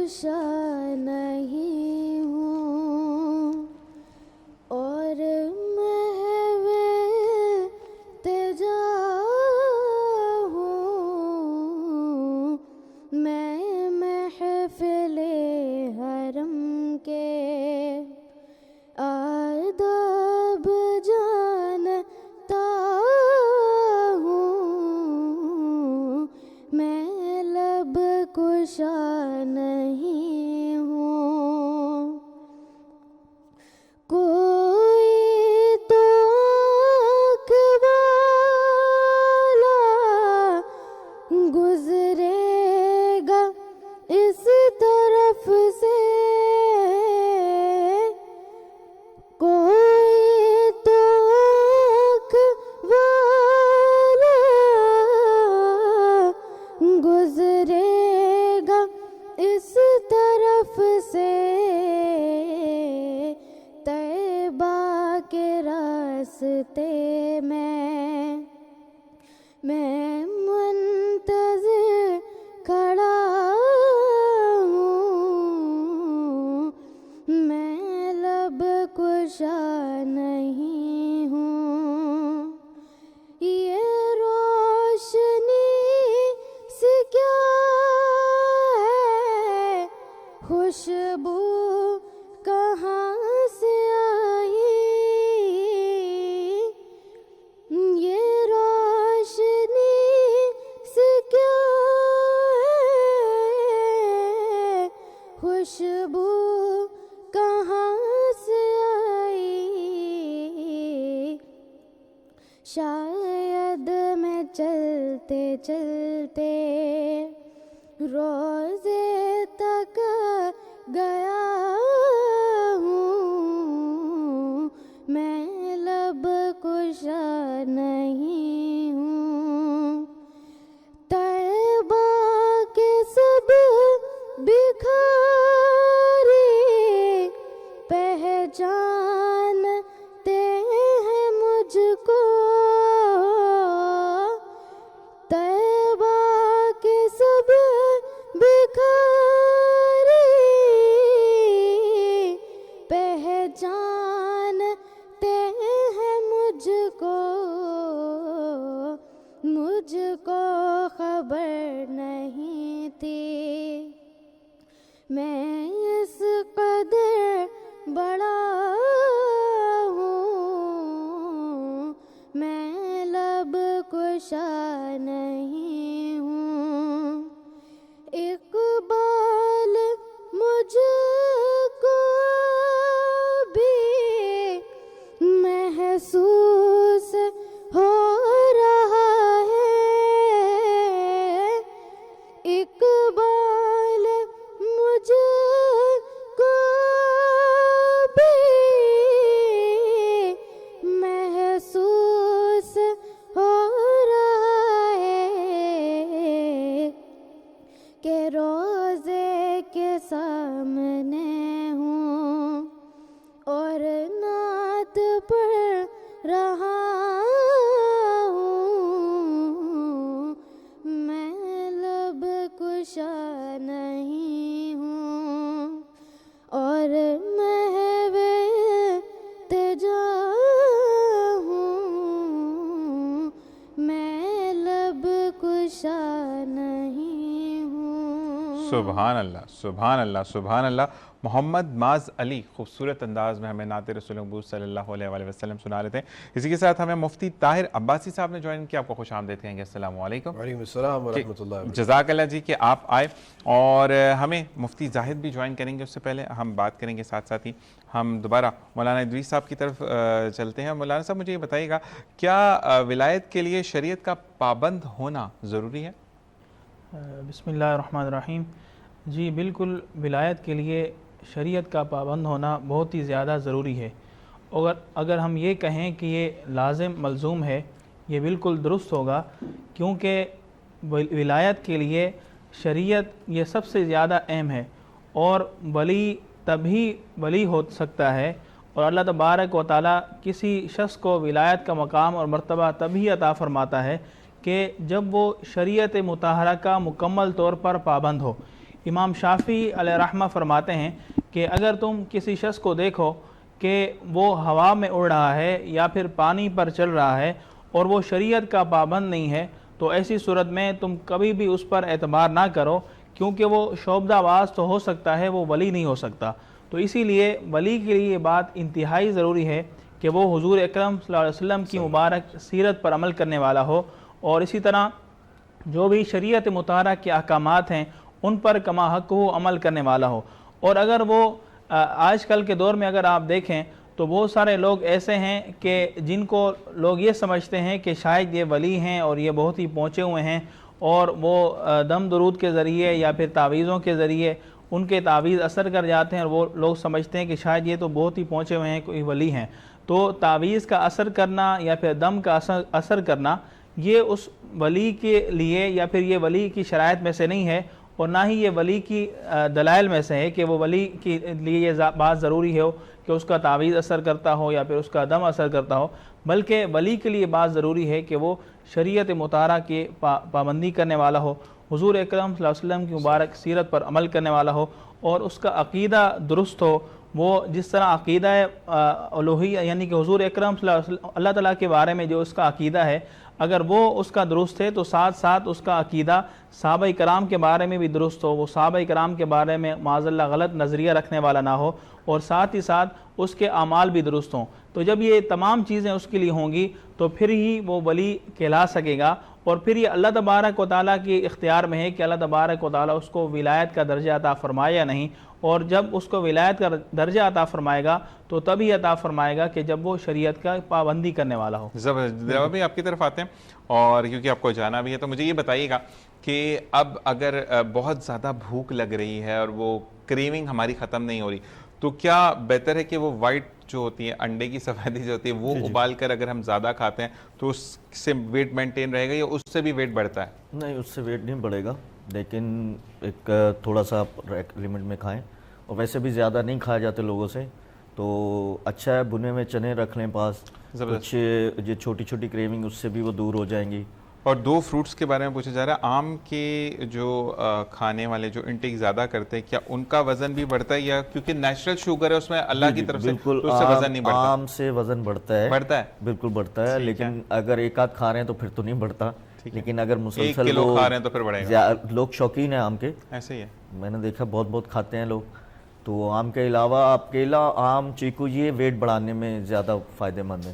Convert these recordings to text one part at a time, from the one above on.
کشا نہیں ہوں اور محو التجا ہوں، میں محفل حرم کے آداب جانتا ہوں، میں لب کشا نہیں ہوں۔ کوئی تو آنکھ والا گزرے گا اس طرف سے، کوئی تو آنکھ والا گزرے گا اس طرف سے، طیبہ کے راستے میں منتظر کھڑا ہوں، میں لب کشا نہیں ہوں۔ یہ روشنی سے کیا ہے خوشبو کہاں سے آئی، یہ روشنی سے کیا ہے خوشبو کہاں سے آئی، شاید میں چلتے چلتے روزے تک گیا ہوں، میں لب کشا نہیں ہوں۔ طیبہ کے سب بھکاری پہچانتے ہیں مجھ کو، طیبہ کے سب بھکاری پہچانتے ہیں مجھ کو خبر نہیں تھی میں اس قدر بڑا ہوں، میں لب کشا نہیں ہوں۔ اقبال مجھ کو بھی محسوس ہو رہا ہے، اقبال مجھ کو بھی محسوس ہو رہا ہے کہ روزے کے سامنے ہوں اور نعت پڑھ رہا ہوں، میں لب کشا نہیں ہوں اور محو التجا ہوں، میں لب کشا نہیں ہوں۔ سبحان اللہ، سبحان اللہ، سبحان اللہ۔ محمد معاذ علی خوبصورت انداز میں ہمیں نعت رسول مقبول صلی اللہ علیہ وآلہ وسلم سنا رہے تھے۔ اسی کے ساتھ ہمیں مفتی طاہر عباسی صاحب نے جوائن کیا، آپ کو خوش آمدید کہیں گے۔ السلام علیکم۔ وعلیکم السلام ورحمۃ اللہ وبرکاتہ۔ جزاک اللہ جی کہ آپ آئے، اور ہمیں مفتی زاہد بھی جوائن کریں گے۔ اس سے پہلے ہم بات کریں گے ساتھ ساتھ ہی ہم دوبارہ مولانا ادریس صاحب کی طرف چلتے ہیں۔ مولانا صاحب مجھے یہ بتائیے گا، کیا ولایت کے لیے شریعت کا پابند ہونا ضروری ہے؟ بسم اللہ الرحمن الرحیم۔ جی بالکل، ولایت کے لیے شریعت کا پابند ہونا بہت ہی زیادہ ضروری ہے، اور اگر ہم یہ کہیں کہ یہ لازم ملزوم ہے، یہ بالکل درست ہوگا، کیونکہ ولایت کے لیے شریعت یہ سب سے زیادہ اہم ہے، اور ولی تبھی ولی ہو سکتا ہے، اور اللہ تبارک و تعالیٰ کسی شخص کو ولایت کا مقام اور مرتبہ تبھی عطا فرماتا ہے کہ جب وہ شریعت مطہرہ کا مکمل طور پر پابند ہو۔ امام شافعی علیہ رحمہ فرماتے ہیں کہ اگر تم کسی شخص کو دیکھو کہ وہ ہوا میں اڑ رہا ہے یا پھر پانی پر چل رہا ہے اور وہ شریعت کا پابند نہیں ہے تو ایسی صورت میں تم کبھی بھی اس پر اعتبار نہ کرو، کیونکہ وہ شعبدہ باز تو ہو سکتا ہے، وہ ولی نہیں ہو سکتا۔ تو اسی لیے ولی کے لیے یہ بات انتہائی ضروری ہے کہ وہ حضور اکرم صلی اللہ علیہ وسلم کی مبارک سیرت پر عمل کرنے والا ہو، اور اسی طرح جو بھی شریعت مطہرہ کے احکامات ہیں ان پر کما حق ہو عمل کرنے والا ہو۔ اور اگر وہ آج کل کے دور میں اگر آپ دیکھیں تو بہت سارے لوگ ایسے ہیں کہ جن کو لوگ یہ سمجھتے ہیں کہ شاید یہ ولی ہیں اور یہ بہت ہی پہنچے ہوئے ہیں، اور وہ دم درود کے ذریعے یا پھر تعویذوں کے ذریعے ان کے تعویذ اثر کر جاتے ہیں، اور وہ لوگ سمجھتے ہیں کہ شاید یہ تو بہت ہی پہنچے ہوئے ہیں، کوئی ولی ہیں۔ تو تعویذ کا اثر کرنا یا پھر دم کا اثر کرنا یہ اس ولی کے لیے یا پھر یہ ولی کی شرائط میں سے نہیں ہے، اور نہ ہی یہ ولی کی دلائل میں سے ہے کہ وہ ولی کے لیے یہ بات ضروری ہو کہ اس کا تعویذ اثر کرتا ہو یا پھر اس کا دم اثر کرتا ہو، بلکہ ولی کے لیے بات ضروری ہے کہ وہ شریعت مطہرہ کی پابندی کرنے والا ہو، حضور اکرم صلی اللہ علیہ وسلم کی مبارک سیرت پر عمل کرنے والا ہو، اور اس کا عقیدہ درست ہو۔ وہ جس طرح عقیدہ الوہیہ یعنی کہ حضور اکرم صلی اللہ علیہ وسلم اللہ تعالیٰ کے بارے میں جو اس کا عقیدہ ہے، اگر وہ اس کا درست ہے تو ساتھ ساتھ اس کا عقیدہ صحابہ کرام کے بارے میں بھی درست ہو، وہ صحابہ کرام کے بارے میں معاذ اللہ غلط نظریہ رکھنے والا نہ ہو، اور ساتھ ہی ساتھ اس کے اعمال بھی درست ہوں۔ تو جب یہ تمام چیزیں اس کے لیے ہوں گی تو پھر ہی وہ ولی کہلا سکے گا، اور پھر یہ اللہ تبارک و تعالیٰ کی اختیار میں ہے کہ اللہ تبارک و تعالیٰ اس کو ولایت کا درجہ عطا فرمائے یا نہیں، اور جب اس کو ولایت کا درجہ عطا فرمائے گا تو تبھی عطا فرمائے گا کہ جب وہ شریعت کا پابندی کرنے والا ہو۔ زبردست بھی آپ کی طرف آتے ہیں، اور کیونکہ آپ کو جانا بھی ہے تو مجھے یہ بتائیے گا کہ اب اگر بہت زیادہ بھوک لگ رہی ہے اور وہ کریونگ ہماری ختم نہیں ہو رہی، تو کیا بہتر ہے کہ وہ وائٹ جو ہوتی ہے انڈے کی سفیدی جو ہوتی ہے وہ ابال کر اگر ہم زیادہ کھاتے ہیں تو اس سے ویٹ مینٹین رہے گا یا اس سے بھی ویٹ بڑھتا ہے؟ نہیں، اس سے ویٹ نہیں بڑھے گا، لیکن ایک تھوڑا سا لمٹ میں کھائیں، اور ویسے بھی زیادہ نہیں کھائے جاتے لوگوں سے، تو اچھا ہے بنے ہوئے چنے رکھ لیں پاس، کچھ جو چھوٹی چھوٹی کریونگ اس سے بھی وہ دور ہو جائیں گی۔ اور دو فروٹس کے بارے میں پوچھا جا رہا ہے، آم کے جو کھانے والے جو انٹیک زیادہ کرتے ہیں کیا ان کا وزن بھی بڑھتا ہے، یا کیونکہ نیچرل شوگر ہے اس میں اللہ کی طرف سے بالکل تو اس سے وزن نہیں بڑھتا؟ آم سے وزن بڑھتا ہے، بالکل بڑھتا ہے، لیکن اگر ایک آدھ کھا رہے ہیں تو پھر تو نہیں بڑھتا، لیکن اگر مسلسل 1 کلو کھا رہے ہیں تو پھر بڑھے گا۔ لوگ شوقین ہیں آم کے، ایسے ہی ہے، میں نے دیکھا بہت بہت کھاتے ہیں لوگ، تو آم کے علاوہ آپ کیلا، آم، چیکو یہ ویٹ بڑھانے میں زیادہ فائدہ مند ہے،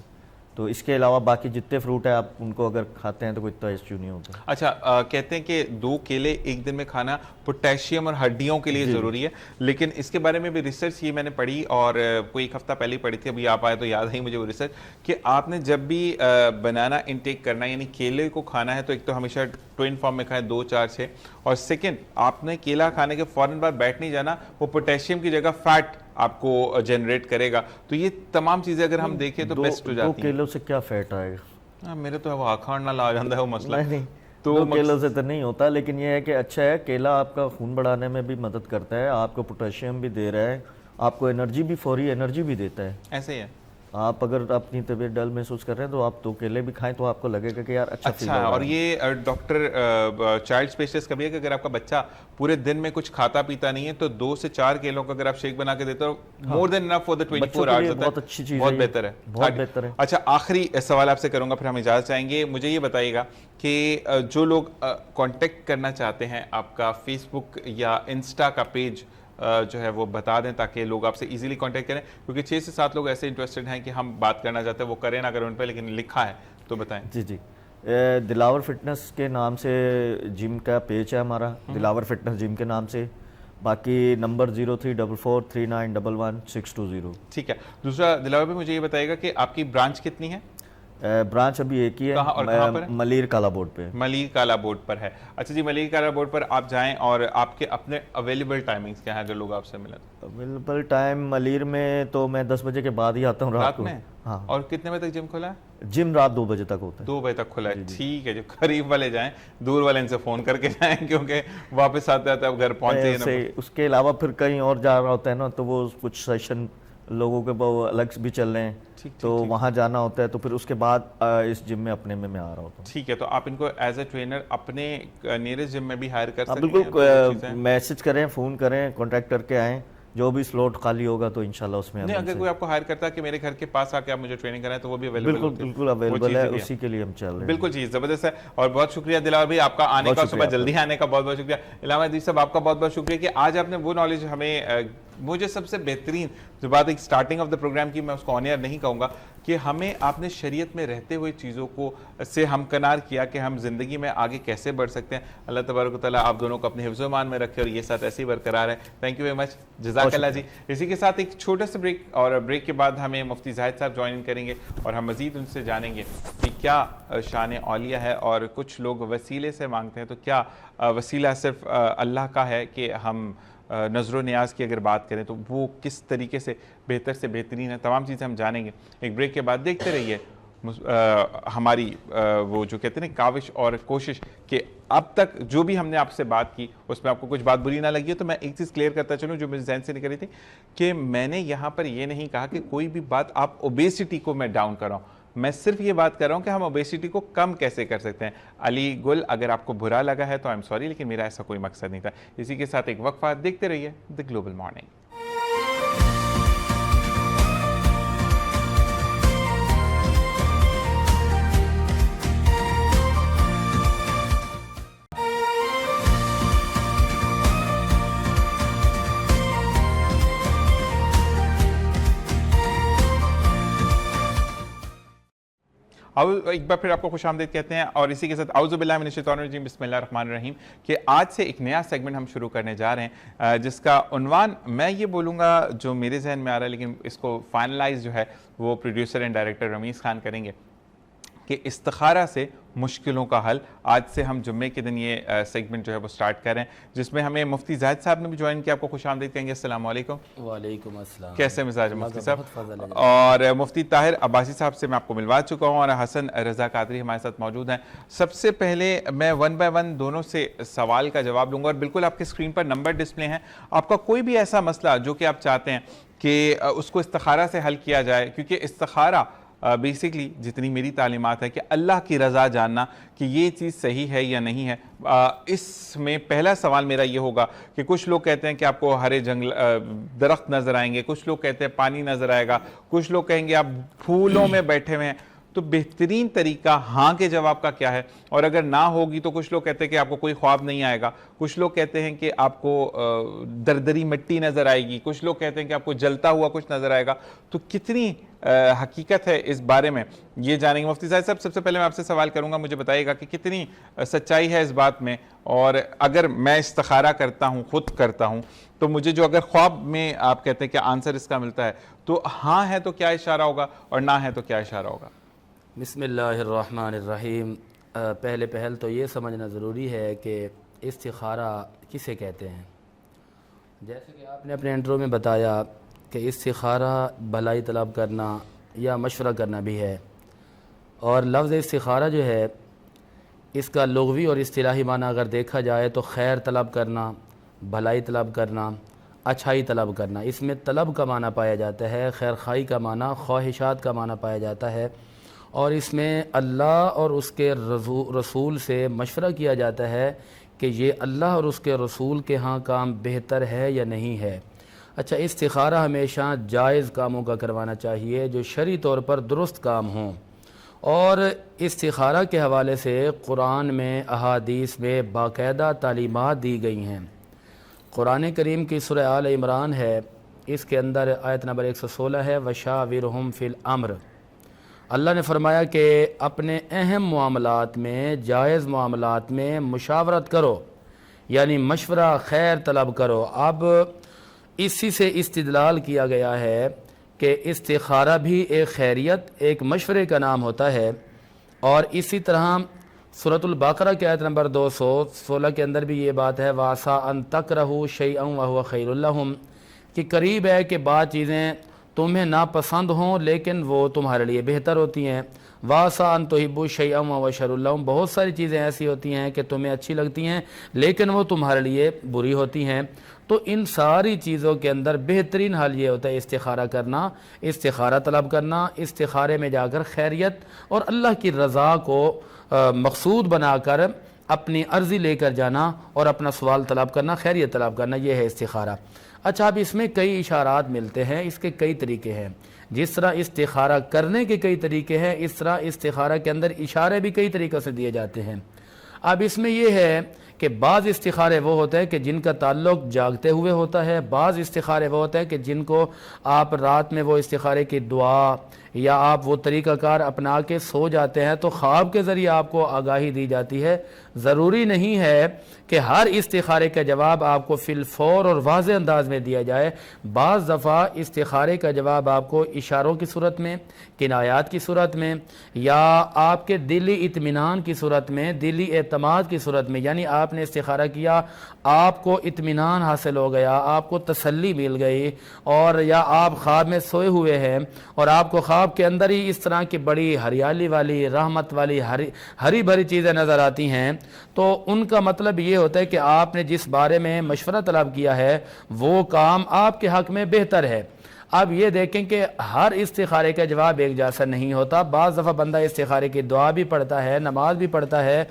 تو اس کے علاوہ باقی جتنے فروٹ ہیں آپ ان کو اگر کھاتے ہیں تو کوئی اتنا ایشو نہیں ہوتا۔ اچھا، کہتے ہیں کہ 2 کیلے ایک دن میں کھانا پوٹیشیم اور ہڈیوں کے لیے ضروری ہے، لیکن اس کے بارے میں بھی ریسرچ یہ میں نے پڑھی، اور کوئی 1 ہفتہ پہلے پڑھی تھی، ابھی آپ آئے تو یاد ہے مجھے وہ ریسرچ، کہ آپ نے جب بھی بنانا انٹیک کرنا ہے یعنی کیلے کو کھانا ہے تو ایک تو ہمیشہ ٹوئن فارم میں کھائیں 2 4 6، اور سیکنڈ آپ نے کیلا کھانے کے فوراً بعد بیٹھ نہیں جانا، وہ پوٹیشیم کی جگہ فیٹ آپ کو جنریٹ کرے گا۔ تو یہ تمام چیزیں اگر ہم دیکھیں تو بیسٹ ہو جاتی ہیں۔ 2 کلو سے کیا فیٹ آئے گا؟ میرے تو وہ آکھاڑنا لا جاندہ ہے وہ مسئلہ۔ نہیں، 2 کلو سے تو نہیں ہوتا، لیکن یہ ہے کہ اچھا ہے، کیلا آپ کا خون بڑھانے میں بھی مدد کرتا ہے، آپ کو پوٹیشیم بھی دے رہا ہے، آپ کو انرجی بھی، فوری انرجی بھی دیتا ہے۔ ایسے ہی ہے، آپ اگر اپنی طبیعت ڈل محسوس کر رہے ہیں تو آپ 2 کیلے بھی کھائیں تو آپ کو لگے گا کہ یار اچھا فیل ہو رہا ہے۔ اور یہ ڈاکٹر چائلڈ اسپیشلسٹ کا بھی ہے کہ اگر آپ کا بچہ پورے دن میں کچھ کھاتا پیتا نہیں ہے تو 2 سے 4 کیلوں کا اگر آپ شیک بنا کے دیتے ہو، مور دین انف فور دی 24 آورز، بہت اچھی چیز ہے، بہت بہتر ہے، بہت بہتر ہے۔ اچھا، آخری سوال آپ سے کروں گا پھر ہم اجازت چاہیں گے، مجھے یہ بتائیے گا کہ جو لوگ کانٹیکٹ کرنا چاہتے ہیں آپ کا فیس بک یا انسٹا کا پیج جو ہے وہ بتا دیں تاکہ لوگ آپ سے ایزیلی کانٹیکٹ کریں، کیونکہ 6 سے 7 لوگ ایسے انٹرسٹڈ ہیں کہ ہم بات کرنا چاہتے ہیں، وہ کریں نہ کریں ان پہ، لیکن لکھا ہے تو بتائیں۔ جی، دلاور فٹنس کے نام سے جم کا پیج ہے ہمارا، دلاور فٹنس جم کے نام سے، باقی نمبر 034439111620۔ ٹھیک ہے۔ دوسرا دلاور بھی مجھے یہ بتائے گا کہ آپ کی برانچ کتنی ہے؟ برانچ ابھی ایک ہی ہے، ملیر کالا بورڈ پہ۔ ملیر کالا بورڈ پر ہے۔ اچھا جی، ملیر کالا بورڈ پر آپ جائیں، اور آپ کے اپنے اویلیبل ٹائمنگز کیا ہیں اگر لوگ آپ سے ملیں؟ اویلیبل ٹائم ملیر میں تو میں 10 بجے کے بعد ہی آتا ہوں رات کو۔ ہاں، اور کتنے بجے تک جم کھلا ہے؟ جم رات 2 بجے تک ہوتا ہے۔ 2 بجے تک کھلا ہے، ٹھیک ہے۔ جو قریب والے جائیں، دور والے ان سے فون کر کے جائیں، کیونکہ واپس آتے آتے اب گھر پہنچے۔ اس کے علاوہ پھر کہیں اور جا رہا ہوتا ہے نا تو وہ کچھ سیشن لوگوں کے وہ الگ بھی چل رہے ہیں تو وہاں جانا ہوتا ہے, تو پھر اس کے بعد اس جم میں اپنے میں آ رہا ہوتا ہوں. ٹھیک ہے, تو آپ ان کو ایز اے ٹرینر اپنے نیئرسٹ جم میں بھی ہائر کر سکتے ہیں. بالکل, میسج کریں, فون کریں, کانٹیکٹ کر کے آئیں, جو بھی سلوٹ خالی ہوگا تو انشاءاللہ اس میں. نہیں, اگر کوئی آپ کو ہائر کرتا ہے کہ میرے گھر کے پاس آ کے آپ مجھے ٹریننگ کرائیں تو وہ بھی اویلیبل بالکل بالکل اویلیبل ہے, اسی کے لیے ہم چل رہے ہیں. بالکل جی, زبردست ہے. اور بہت شکریہ دلاور بھائی آپ کا آنے کا, صبح جلدی آنے کا بہت بہت شکریہ. علامہ ادریس صاحب آپ کا بہت بہت شکریہ کہ آج آپ نے وہ نالج ہمیں, مجھے سب سے بہترین جو بات ایک سٹارٹنگ آف دا پروگرام کی, میں اس کو آن ایئر نہیں کہوں گا, کہ ہمیں آپ نے شریعت میں رہتے ہوئے چیزوں کو سے ہمکنار کیا کہ ہم زندگی میں آگے کیسے بڑھ سکتے ہیں. اللہ تبارک و تعالیٰ آپ دونوں کو اپنے حفظ و امان میں رکھے اور یہ ساتھ ایسے ہی برقرار ہے. تھینک یو ویری مچ, جزاک اللہ جی. اسی کے ساتھ ایک چھوٹا سا بریک, اور بریک کے بعد ہمیں مفتی زاہد صاحب جوائن کریں گے اور ہم مزید ان سے جانیں گے کہ کیا شان اولیاء ہے, اور کچھ لوگ وسیلے سے مانگتے ہیں, تو کیا وسیلہ صرف اللہ کا ہے کہ ہم نظر و نیاز کی اگر بات کریں تو وہ کس طریقے سے بہتر سے بہترین ہے. تمام چیزیں ہم جانیں گے. ایک بریک کے بعد دیکھتے رہیے ہماری وہ جو کہتے ہیں نا کاوش اور کوشش, کہ اب تک جو بھی ہم نے آپ سے بات کی اس میں آپ کو کچھ بات بری نہ لگی ہے. تو میں ایک چیز کلیئر کرتا چلوں جو میرے ذہن سے نکل رہی تھی, کہ میں نے یہاں پر یہ نہیں کہا کہ کوئی بھی بات آپ اوبیسٹی کو میں ڈاؤن کر رہا ہوں. میں صرف یہ بات کر رہا ہوں کہ ہم اوبیسٹی کو کم کیسے کر سکتے ہیں. علی گل, اگر آپ کو برا لگا ہے تو آئی ایم سوری, لیکن میرا ایسا کوئی مقصد نہیں تھا. اسی کے ساتھ ایک وقفہ, دیکھتے رہیے دی گلوبل مارننگ. ایک بار پھر آپ کو خوش آمدید کہتے ہیں, اور اسی کے ساتھ اعوذ باللہ من الشیطان الرجیم بسم اللہ الرحمن الرحیم, کہ آج سے ایک نیا سیگمنٹ ہم شروع کرنے جا رہے ہیں جس کا عنوان میں یہ بولوں گا جو میرے ذہن میں آ رہا ہے, لیکن اس کو فائنلائز جو ہے وہ producer and director Ramiz Khan کریں گے, کہ استخارہ سے مشکلوں کا حل. آج سے ہم جمعے کے دن یہ سیگمنٹ جو ہے وہ سٹارٹ کر رہے ہیں, جس میں ہمیں مفتی زاہد صاحب نے بھی جوائن کیا. آپ کو خوش آمدید کہیں گے. السلام علیکم. وعلیکم السلام. کیسے مزاج مفتی صاحب؟ اور مفتی طاہر عباسی صاحب سے میں آپ کو ملوا چکا ہوں, اور حسن رضا قادری ہمارے ساتھ موجود ہیں. سب سے پہلے میں ون بائی ون دونوں سے سوال کا جواب لوں گا, اور بالکل آپ کے اسکرین پر نمبر ڈسپلے ہیں. آپ کا کوئی بھی ایسا مسئلہ جو کہ آپ چاہتے ہیں کہ اس کو استخارہ سے حل کیا جائے, کیونکہ استخارہ بیسکلی جتنی میری تعلیمات ہے کہ اللہ کی رضا جاننا کہ یہ چیز صحیح ہے یا نہیں ہے. اس میں پہلا سوال میرا یہ ہوگا کہ کچھ لوگ کہتے ہیں کہ آپ کو ہرے جنگل درخت نظر آئیں گے, کچھ لوگ کہتے ہیں پانی نظر آئے گا, کچھ لوگ کہیں گے آپ پھولوں میں بیٹھے ہوئے ہیں. تو بہترین طریقہ ہاں کے جواب کا کیا ہے؟ اور اگر نہ ہوگی تو کچھ لوگ کہتے ہیں کہ آپ کو کوئی خواب نہیں آئے گا, کچھ لوگ کہتے ہیں کہ آپ کو دردری مٹی نظر آئے گی, کچھ لوگ کہتے ہیں کہ آپ کو جلتا ہوا کچھ نظر آئے گا. تو کتنی حقیقت ہے اس بارے میں یہ جانیں گے. مفتی صاحب سب سے پہلے میں آپ سے سوال کروں گا, مجھے بتائیے گا کہ کتنی سچائی ہے اس بات میں, اور اگر میں استخارہ کرتا ہوں, خود کرتا ہوں, تو مجھے جو اگر خواب میں آپ کہتے ہیں کہ آنسر اس کا ملتا ہے تو ہاں ہے تو کیا اشارہ ہوگا, اور نہ ہے تو کیا اشارہ ہوگا؟ بسم اللہ الرحمن الرحیم. پہل تو یہ سمجھنا ضروری ہے کہ استخارہ کسے کہتے ہیں. جیسے کہ آپ نے اپنے انٹرو میں بتایا کہ استخارہ بھلائی طلب کرنا یا مشورہ کرنا بھی ہے, اور لفظ استخارہ جو ہے اس کا لغوی اور اصطلاحی معنی اگر دیکھا جائے تو خیر طلب کرنا, بھلائی طلب کرنا, اچھائی طلب کرنا. اس میں طلب کا معنی پایا جاتا ہے, خیر خواہی کا معنی, خواہشات کا معنی پایا جاتا ہے, اور اس میں اللہ اور اس کے رسول سے مشورہ کیا جاتا ہے کہ یہ اللہ اور اس کے رسول کے ہاں کام بہتر ہے یا نہیں ہے. اچھا, استخارہ ہمیشہ جائز کاموں کا کروانا چاہیے جو شرعی طور پر درست کام ہوں, اور استخارہ کے حوالے سے قرآن میں, احادیث میں باقاعدہ تعلیمات دی گئی ہیں. قرآن کریم کی سورہ آل عمران ہے, اس کے اندر آیت نمبر 116 ہے, وَشَاوِرْهُمْ فِي الْأَمْرِ. اللہ نے فرمایا کہ اپنے اہم معاملات میں, جائز معاملات میں مشاورت کرو, یعنی مشورہ خیر طلب کرو. اب اسی سے استدلال کیا گیا ہے کہ استخارہ بھی ایک خیریت, ایک مشورے کا نام ہوتا ہے. اور اسی طرح سورۃ البقرہ کی آیت نمبر 216 کے اندر بھی یہ بات ہے, وَعَسَىٰ أَن تَكْرَهُوا شَيْئًا وَهُوَ خَيْرٌ لَّكُمْ, کہ قریب ہے کہ بعض چیزیں تمہیں ناپسند ہوں لیکن وہ تمہارے لیے بہتر ہوتی ہیں. وَعَسَىٰ أَن تُحِبُّوا شَيْئًا وَهُوَ شَرٌّ لَّكُمْ, بہت ساری چیزیں ایسی ہوتی ہیں کہ تمہیں اچھی لگتی ہیں لیکن وہ تمہارے لیے بری ہوتی ہیں. تو ان ساری چیزوں کے اندر بہترین حل یہ ہوتا ہے استخارہ کرنا، استخارہ طلب کرنا، استخارے میں جا کر خیریت اور اللہ کی رضا کو مقصود بنا کر اپنی عرضی لے کر جانا اور اپنا سوال طلب کرنا، خیریت طلب کرنا، یہ ہے استخارہ۔ اچھا، اب اس میں کئی اشارات ملتے ہیں، اس کے کئی طریقے ہیں۔ جس طرح استخارہ کرنے کے کئی طریقے ہیں، اس طرح استخارہ کے اندر اشارے بھی کئی طریقوں سے دیے جاتے ہیں۔ اب اس میں یہ ہے کہ بعض استخارے وہ ہوتے ہیں کہ جن کا تعلق جاگتے ہوئے ہوتا ہے، بعض استخارے وہ ہوتے ہیں کہ جن کو آپ رات میں وہ استخارے کی دعا یا آپ وہ طریقہ کار اپنا کے سو جاتے ہیں تو خواب کے ذریعے آپ کو آگاہی دی جاتی ہے۔ ضروری نہیں ہے کہ ہر استخارے کا جواب آپ کو فی الفور اور واضح انداز میں دیا جائے۔ بعض دفعہ استخارے کا جواب آپ کو اشاروں کی صورت میں، کنایات کی صورت میں، یا آپ کے دلی اطمینان کی صورت میں، دلی اعتماد کی صورت میں، یعنی آپ نے استخارہ کیا، آپ کو اطمینان حاصل ہو گیا، آپ کو تسلی مل گئی، اور یا آپ خواب میں سوئے ہوئے ہیں اور آپ کو خواب کے اندر ہی اس طرح کی بڑی ہریالی والی، رحمت والی، ہری بھری چیزیں نظر آتی ہیں، تو ان کا مطلب یہ ہوتا ہے کہ آپ نے جس بارے میں مشورہ طلب کیا ہے وہ کام آپ کے حق میں بہتر ہے۔ اب یہ دیکھیں کہ ہر استخارے کا جواب ایک جیسا نہیں ہوتا۔ بعض دفعہ بندہ استخارے کی دعا بھی پڑھتا ہے، نماز بھی پڑھتا ہے،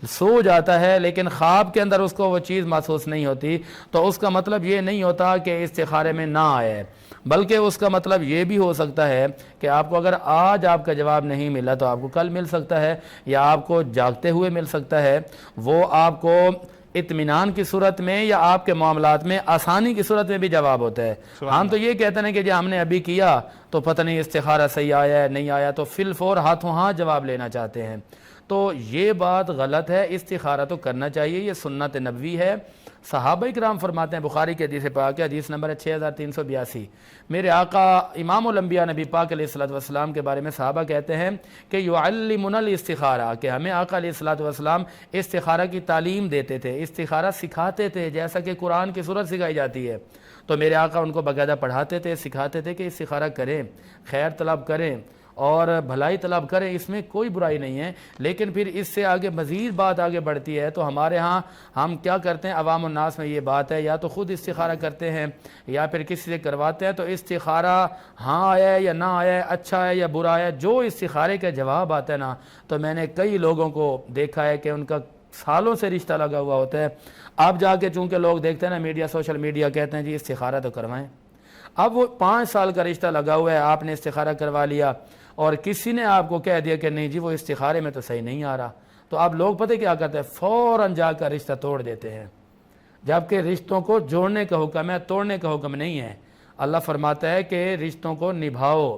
سو جاتا ہے، لیکن خواب کے اندر اس کو وہ چیز محسوس نہیں ہوتی، تو اس کا مطلب یہ نہیں ہوتا کہ استخارے میں نہ آئے، بلکہ اس کا مطلب یہ بھی ہو سکتا ہے کہ آپ کو اگر آج آپ کا جواب نہیں ملا تو آپ کو کل مل سکتا ہے، یا آپ کو جاگتے ہوئے مل سکتا ہے۔ وہ آپ کو اطمینان کی صورت میں یا آپ کے معاملات میں آسانی کی صورت میں بھی جواب ہوتا ہے۔ ہم تو یہ کہتے ہیں کہ جو ہم نے ابھی کیا تو پتہ نہیں استخارہ صحیح آیا ہے نہیں آیا، تو فی الفور ہاتھوں ہاتھ جواب لینا چاہتے ہیں، تو یہ بات غلط ہے۔ استخارہ تو کرنا چاہیے، یہ سنت نبوی ہے۔ صحابہ کرام فرماتے ہیں، بخاری کے حدیث پاک ہے، حدیث نمبر 6382، میرے آقا امام الانبیاء نبی پاک علیہ الصلوۃ والسلام کے بارے میں صحابہ کہتے ہیں کہ یعلمنا الاستخارہ، کہ ہمیں آقا علیہ الصلوۃ والسلام استخارہ کی تعلیم دیتے تھے، استخارہ سکھاتے تھے، جیسا کہ قرآن کی صورت سکھائی جاتی ہے۔ تو میرے آقا ان کو باقاعدہ پڑھاتے تھے، سکھاتے تھے کہ استخارہ کریں، خیر طلب کریں اور بھلائی طلب کریں، اس میں کوئی برائی نہیں ہے۔ لیکن پھر اس سے آگے مزید بات آگے بڑھتی ہے، تو ہمارے ہاں ہم کیا کرتے ہیں، عوام الناس میں یہ بات ہے، یا تو خود استخارہ کرتے ہیں یا پھر کسی سے کرواتے ہیں، تو استخارہ ہاں آیا ہے یا نہ آیا ہے، اچھا ہے یا برا ہے، جو استخارے کا جواب آتا ہے نا، تو میں نے کئی لوگوں کو دیکھا ہے کہ ان کا سالوں سے رشتہ لگا ہوا ہوتا ہے، اب جا کے چونکہ لوگ دیکھتے ہیں نا میڈیا، سوشل میڈیا، کہتے ہیں جی استخارہ تو کروائیں۔ اب وہ 5 سال کا رشتہ لگا ہوا ہے، آپ نے استخارہ کروا لیا اور کسی نے آپ کو کہہ دیا کہ نہیں جی وہ استخارے میں تو صحیح نہیں آ رہا، تو اب لوگ پتہ کیا کرتے ہیں، فوراً جا کر رشتہ توڑ دیتے ہیں، جبکہ رشتوں کو جوڑنے کا حکم ہے، توڑنے کا حکم نہیں ہے۔ اللہ فرماتا ہے کہ رشتوں کو نبھاؤ،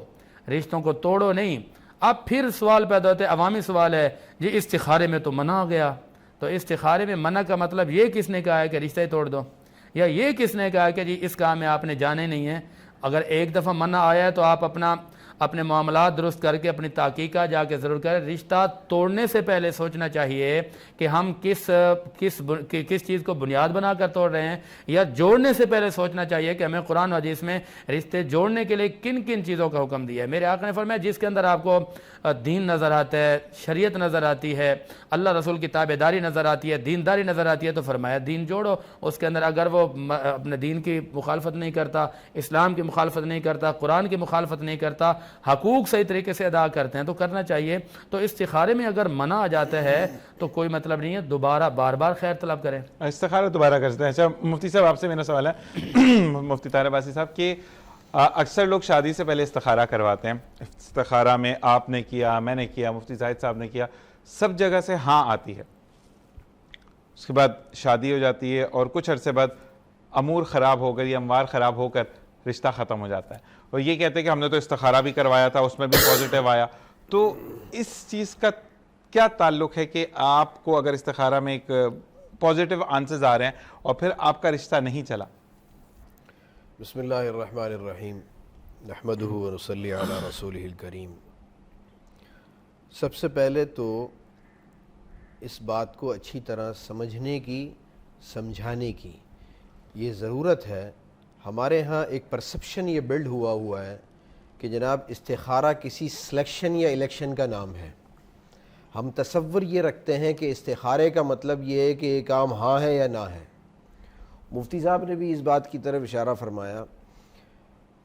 رشتوں کو توڑو نہیں۔ اب پھر سوال پیدا ہوتا ہے، عوامی سوال ہے، جی استخارے میں تو منع آ گیا، تو استخارے میں منع کا مطلب یہ کس نے کہا ہے کہ رشتہ توڑ دو، یا یہ کس نے کہا کہ جی اس کام میں آپ نے جانے نہیں ہے۔ اگر ایک دفعہ منع آیا ہے تو آپ اپنے معاملات درست کر کے اپنی تحقیقات جا کے ضرور کریں۔ رشتہ توڑنے سے پہلے سوچنا چاہیے کہ ہم کس چیز کو بنیاد بنا کر توڑ رہے ہیں، یا جوڑنے سے پہلے سوچنا چاہیے کہ ہمیں قرآن و حدیث میں رشتے جوڑنے کے لیے کن کن چیزوں کا حکم دیا ہے۔ میرے آقا نے فرمایا جس کے اندر آپ کو دین نظر آتا ہے، شریعت نظر آتی ہے، اللہ رسول کی تابعداری نظر آتی ہے، دینداری نظر آتی ہے، تو فرمایا دین جوڑو۔ اس کے اندر اگر وہ اپنے دین کی مخالفت نہیں کرتا، اسلام کی مخالفت نہیں کرتا، قرآن کی مخالفت نہیں کرتا، حقوق صحیح طریقے سے ادا کرتے ہیں تو کرنا چاہیے۔ تو استخارے میں اگر منع آ جاتا ہے تو کوئی مطلب نہیں ہے، دوبارہ بار بار خیر طلب کریں، استخارہ دوبارہ کرتے ہیں۔ اچھا مفتی صاحب، آپ سے میرا سوال ہے مفتی طاہر عباسی صاحب، کہ اکثر لوگ شادی سے پہلے استخارہ کرواتے ہیں، استخارہ میں آپ نے کیا، میں نے کیا، مفتی زاہد صاحب نے کیا، سب جگہ سے ہاں آتی ہے، اس کے بعد شادی ہو جاتی ہے اور کچھ عرصے بعد امور خراب ہو کر یا اموار خراب ہو کر رشتہ ختم ہو جاتا ہے، اور یہ کہتے ہیں کہ ہم نے تو استخارہ بھی کروایا تھا، اس میں بھی پازیٹیو آیا۔ تو اس چیز کا کیا تعلق ہے کہ آپ کو اگر استخارہ میں ایک پازیٹیو آنسرز آ رہے ہیں اور پھر آپ کا رشتہ نہیں چلا؟ بسم اللہ الرحمن الرحیم، نحمدہ ونصلی علی رسولہ الکریم۔ سب سے پہلے تو اس بات کو اچھی طرح سمجھنے کی، سمجھانے کی یہ ضرورت ہے۔ ہمارے ہاں ایک پرسپشن یہ بلڈ ہوا ہے کہ جناب استخارہ کسی سلیکشن یا الیکشن کا نام ہے۔ ہم تصور یہ رکھتے ہیں کہ استخارے کا مطلب یہ ہے کہ یہ کام ہاں ہے یا نہ ہے، مفتی صاحب نے بھی اس بات کی طرف اشارہ فرمایا،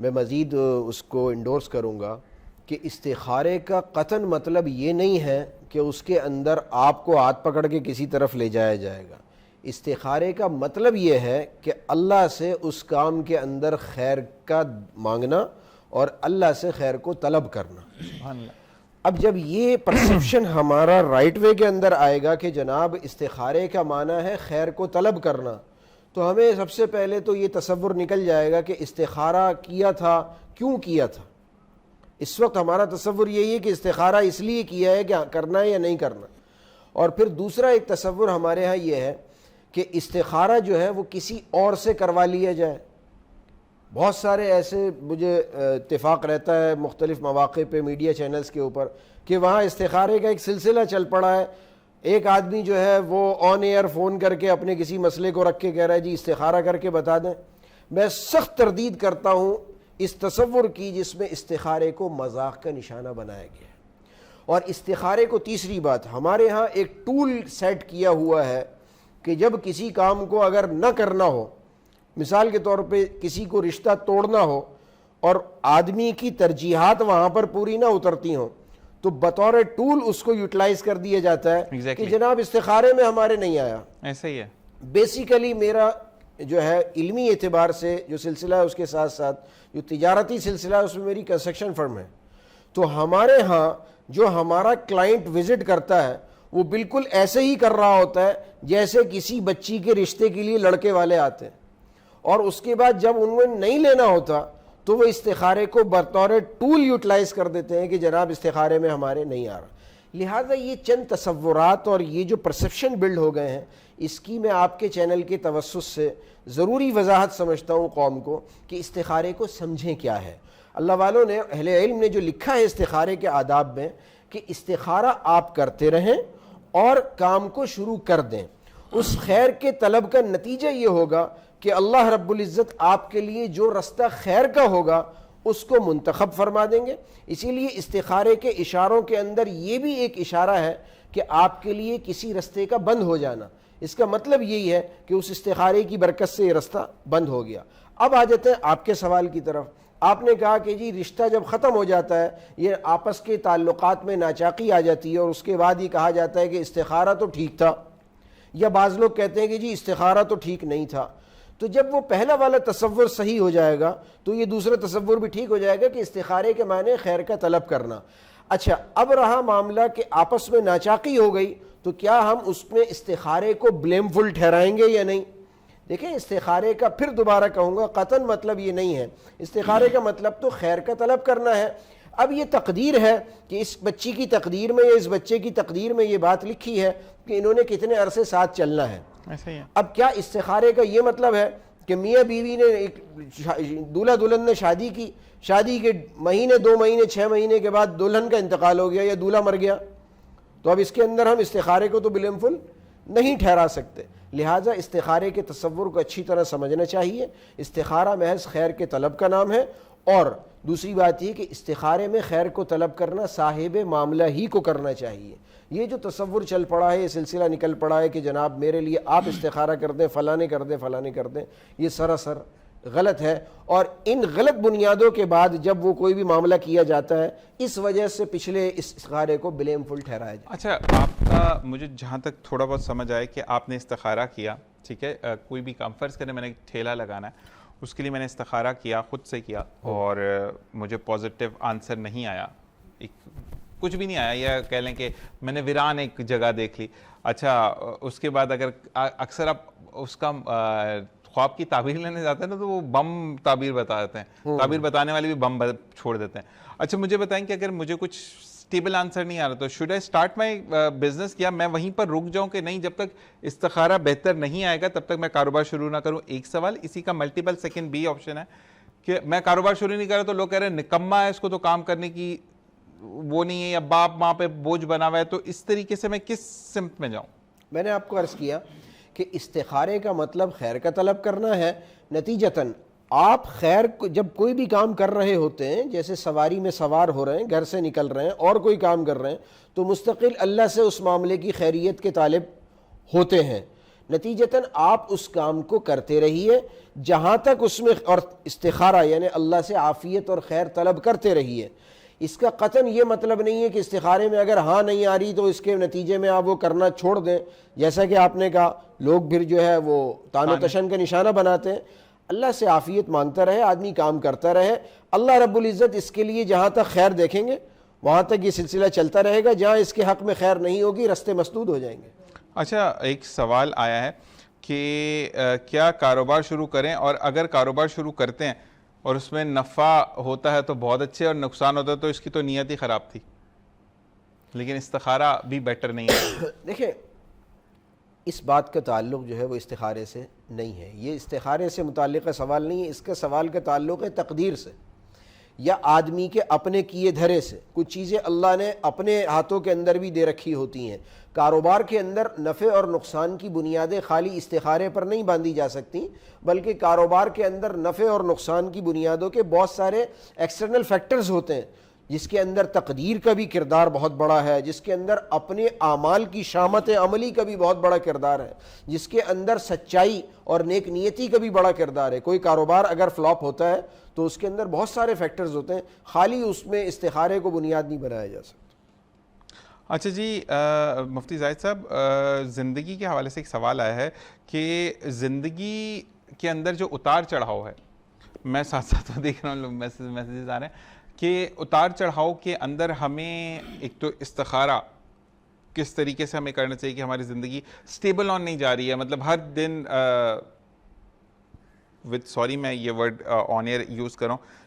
میں مزید اس کو انڈورس کروں گا کہ استخارے کا قطعاً مطلب یہ نہیں ہے کہ اس کے اندر آپ کو ہاتھ پکڑ کے کسی طرف لے جایا جائے گا. استخارے کا مطلب یہ ہے کہ اللہ سے اس کام کے اندر خیر کا مانگنا اور اللہ سے خیر کو طلب کرنا. سبحان اللہ. اب جب یہ پرسیپشن ہمارا رائٹ وے کے اندر آئے گا کہ جناب استخارے کا معنی ہے خیر کو طلب کرنا، تو ہمیں سب سے پہلے تو یہ تصور نکل جائے گا کہ استخارہ کیا تھا کیوں کیا تھا. اس وقت ہمارا تصور یہی ہے کہ استخارہ اس لیے کیا ہے کہ کرنا ہے یا نہیں کرنا. اور پھر دوسرا ایک تصور ہمارے ہاں یہ ہے کہ استخارہ جو ہے وہ کسی اور سے کروا لیا جائے. بہت سارے ایسے مجھے اتفاق رہتا ہے مختلف مواقع پہ میڈیا چینلز کے اوپر کہ وہاں استخارے کا ایک سلسلہ چل پڑا ہے. ایک آدمی جو ہے وہ آن ایئر فون کر کے اپنے کسی مسئلے کو رکھ کے کہہ رہا ہے جی استخارہ کر کے بتا دیں. میں سخت تردید کرتا ہوں اس تصور کی جس میں استخارے کو مذاق کا نشانہ بنایا گیا ہے. اور استخارے کو تیسری بات ہمارے ہاں ایک ٹول سیٹ کیا ہوا ہے کہ جب کسی کام کو اگر نہ کرنا ہو، مثال کے طور پہ کسی کو رشتہ توڑنا ہو اور آدمی کی ترجیحات وہاں پر پوری نہ اترتی ہوں، تو بطور ٹول اس کو یوٹیلائز کر دیا جاتا ہے کہ جناب استخارے میں ہمارے نہیں آیا. ایسا ہی ہے. بیسیکلی میرا جو ہے علمی اعتبار سے جو سلسلہ ہے اس کے ساتھ ساتھ جو تجارتی سلسلہ ہے اس میں میری کنسٹرکشن فرم ہے. تو ہمارے ہاں جو ہمارا کلائنٹ وزٹ کرتا ہے وہ بالکل ایسے ہی کر رہا ہوتا ہے جیسے کسی بچی کے رشتے کے لیے لڑکے والے آتے ہیں، اور اس کے بعد جب انہیں نہیں لینا ہوتا تو وہ استخارے کو بطور ٹول یوٹیلائز کر دیتے ہیں کہ جناب استخارے میں ہمارے نہیں آ رہا. لہٰذا یہ چند تصورات اور یہ جو پرسیپشن بلڈ ہو گئے ہیں، اس کی میں آپ کے چینل کے توسط سے ضروری وضاحت سمجھتا ہوں قوم کو کہ استخارے کو سمجھیں کیا ہے. اللہ والوں نے، اہل علم نے جو لکھا ہے استخارے کے آداب میں کہ استخارہ آپ کرتے رہیں اور کام کو شروع کر دیں. اس خیر کے طلب کا نتیجہ یہ ہوگا کہ اللہ رب العزت آپ کے لیے جو رستہ خیر کا ہوگا اس کو منتخب فرما دیں گے. اسی لیے استخارے کے اشاروں کے اندر یہ بھی ایک اشارہ ہے کہ آپ کے لیے کسی رستے کا بند ہو جانا، اس کا مطلب یہی ہے کہ اس استخارے کی برکت سے یہ رستہ بند ہو گیا. اب آ جاتے ہیں آپ کے سوال کی طرف. آپ نے کہا کہ جی رشتہ جب ختم ہو جاتا ہے، یہ آپس کے تعلقات میں ناچاقی آ جاتی ہے اور اس کے بعد یہ کہا جاتا ہے کہ استخارہ تو ٹھیک تھا، یا بعض لوگ کہتے ہیں کہ جی استخارہ تو ٹھیک نہیں تھا. تو جب وہ پہلا والا تصور صحیح ہو جائے گا تو یہ دوسرا تصور بھی ٹھیک ہو جائے گا کہ استخارے کے معنی خیر کا طلب کرنا. اچھا، اب رہا معاملہ کہ آپس میں ناچاقی ہو گئی تو کیا ہم اس میں استخارے کو بلیم فل ٹھہرائیں گے یا نہیں؟ دیکھیں، استخارے کا پھر دوبارہ کہوں گا قطعاً مطلب یہ نہیں ہے. استخارے کا مطلب تو خیر کا طلب کرنا ہے. اب یہ تقدیر ہے کہ اس بچی کی تقدیر میں یا اس بچے کی تقدیر میں یہ بات لکھی ہے کہ انہوں نے کتنے عرصے ساتھ چلنا ہے. اب کیا استخارے کا یہ مطلب ہے کہ میاں بیوی نے ایک دولہا دلہن نے شادی کی، شادی کے مہینے 2 مہینے 6 مہینے کے بعد دلہن کا انتقال ہو گیا یا دولہا مر گیا، تو اب اس کے اندر ہم استخارے کو تو بلیم فل نہیں ٹھہرا سکتے. لہٰذا استخارے کے تصور کو اچھی طرح سمجھنا چاہیے. استخارہ محض خیر کے طلب کا نام ہے. اور دوسری بات یہ کہ استخارے میں خیر کو طلب کرنا صاحب معاملہ ہی کو کرنا چاہیے. یہ جو تصور چل پڑا ہے، یہ سلسلہ نکل پڑا ہے کہ جناب میرے لیے آپ استخارہ کر دیں، فلانے کر دیں، فلانے کر دیں، یہ سراسر غلط ہے. اور ان غلط بنیادوں کے بعد جب وہ کوئی بھی معاملہ کیا جاتا ہے، اس وجہ سے پچھلے استخارے کو بلیم فل ٹھہرایا جائے. اچھا، آپ کا مجھے جہاں تک تھوڑا بہت سمجھ آئے کہ آپ نے استخارہ کیا، ٹھیک ہے، کوئی بھی کام فرض کریں میں نے ٹھیلا لگانا ہے، اس کے لیے میں نے استخارہ کیا، خود سے کیا، اور مجھے پازیٹیو آنسر نہیں آیا، کچھ بھی نہیں آیا، یا کہہ لیں کہ میں نے ویران ایک جگہ دیکھ لی. اچھا، اس کے بعد اگر اکثر آپ اس کا خواب کی تعبیر لینے جاتے ہیں نا تو وہ بم تعبیر بتا دیتے ہیں، تعبیر بتانے والے بھی بم چھوڑ دیتے ہیں. اچھا، مجھے بتائیں کہ اگر مجھے کچھ اسٹیبل آنسر نہیں آ رہا تو should I start my business, کیا میں وہیں پر رک جاؤں کہ نہیں جب تک استخارہ بہتر نہیں آئے گا تب تک میں کاروبار شروع نہ کروں؟ ایک سوال. اسی کا ملٹیپل سیکنڈ بی آپشن ہے کہ میں کاروبار شروع نہیں کر رہا تو لوگ کہہ رہے ہیں نکما ہے، اس کو تو کام کرنے کی وہ نہیں ہے، یا باپ ماں پہ بوجھ بنا ہوا ہے، تو اس طریقے سے میں کس سمت میں جاؤں؟ میں نے آپ کو عرض کیا کہ استخارے کا مطلب خیر کا طلب کرنا ہے. نتیجتاً آپ خیر جب کوئی بھی کام کر رہے ہوتے ہیں، جیسے سواری میں سوار ہو رہے ہیں، گھر سے نکل رہے ہیں اور کوئی کام کر رہے ہیں، تو مستقل اللہ سے اس معاملے کی خیریت کے طالب ہوتے ہیں. نتیجتاً آپ اس کام کو کرتے رہیے جہاں تک اس میں، اور استخارہ یعنی اللہ سے عافیت اور خیر طلب کرتے رہیے۔ اس کا قطعاً یہ مطلب نہیں ہے کہ استخارے میں اگر ہاں نہیں آ رہی تو اس کے نتیجے میں آپ وہ کرنا چھوڑ دیں، جیسا کہ آپ نے کہا لوگ پھر جو ہے وہ تان و تشن کا نشانہ بناتے ہیں۔ اللہ سے عافیت مانگتا رہے، آدمی کام کرتا رہے، اللہ رب العزت اس کے لیے جہاں تک خیر دیکھیں گے وہاں تک یہ سلسلہ چلتا رہے گا، جہاں اس کے حق میں خیر نہیں ہوگی رستے مسدود ہو جائیں گے۔ اچھا، ایک سوال آیا ہے کہ کیا کاروبار شروع کریں، اور اگر کاروبار شروع کرتے ہیں اور اس میں نفع ہوتا ہے تو بہت اچھے، اور نقصان ہوتا ہے تو اس کی تو نیت ہی خراب تھی، لیکن استخارہ بھی بیٹر نہیں ہے؟ دیکھیں، اس بات کا تعلق جو ہے وہ استخارے سے نہیں ہے، یہ استخارے سے متعلق کا سوال نہیں ہے، اس کا سوال کا تعلق ہے تقدیر سے یا آدمی کے اپنے کیے دھرے سے۔ کچھ چیزیں اللہ نے اپنے ہاتھوں کے اندر بھی دے رکھی ہوتی ہیں۔ کاروبار کے اندر نفع اور نقصان کی بنیادیں خالی استخارے پر نہیں باندھی جا سکتی، بلکہ کاروبار کے اندر نفع اور نقصان کی بنیادوں کے بہت سارے ایکسٹرنل فیکٹرز ہوتے ہیں، جس کے اندر تقدیر کا بھی کردار بہت بڑا ہے، جس کے اندر اپنے اعمال کی شامت عملی کا بھی بہت بڑا کردار ہے، جس کے اندر سچائی اور نیک نیتی کا بھی بڑا کردار ہے۔ کوئی کاروبار اگر فلاپ ہوتا ہے تو اس کے اندر بہت سارے فیکٹرز ہوتے ہیں، خالی اس میں استخارے کو بنیاد نہیں بنایا جا سکتا۔ اچھا جی، مفتی زاہد صاحب، زندگی کے حوالے سے ایک سوال آیا ہے کہ زندگی کے اندر جو اتار چڑھاؤ ہے، میں ساتھ ساتھ دیکھ رہا ہوں میسیجز آ رہے ہیں کہ اتار چڑھاؤ کے اندر ہمیں ایک تو استخارہ کس طریقے سے ہمیں کرنا چاہیے کہ ہماری زندگی سٹیبل آن نہیں جا رہی ہے، مطلب ہر دن سوری میں یہ ورڈ آن ایئر یوز کر رہا ہوں،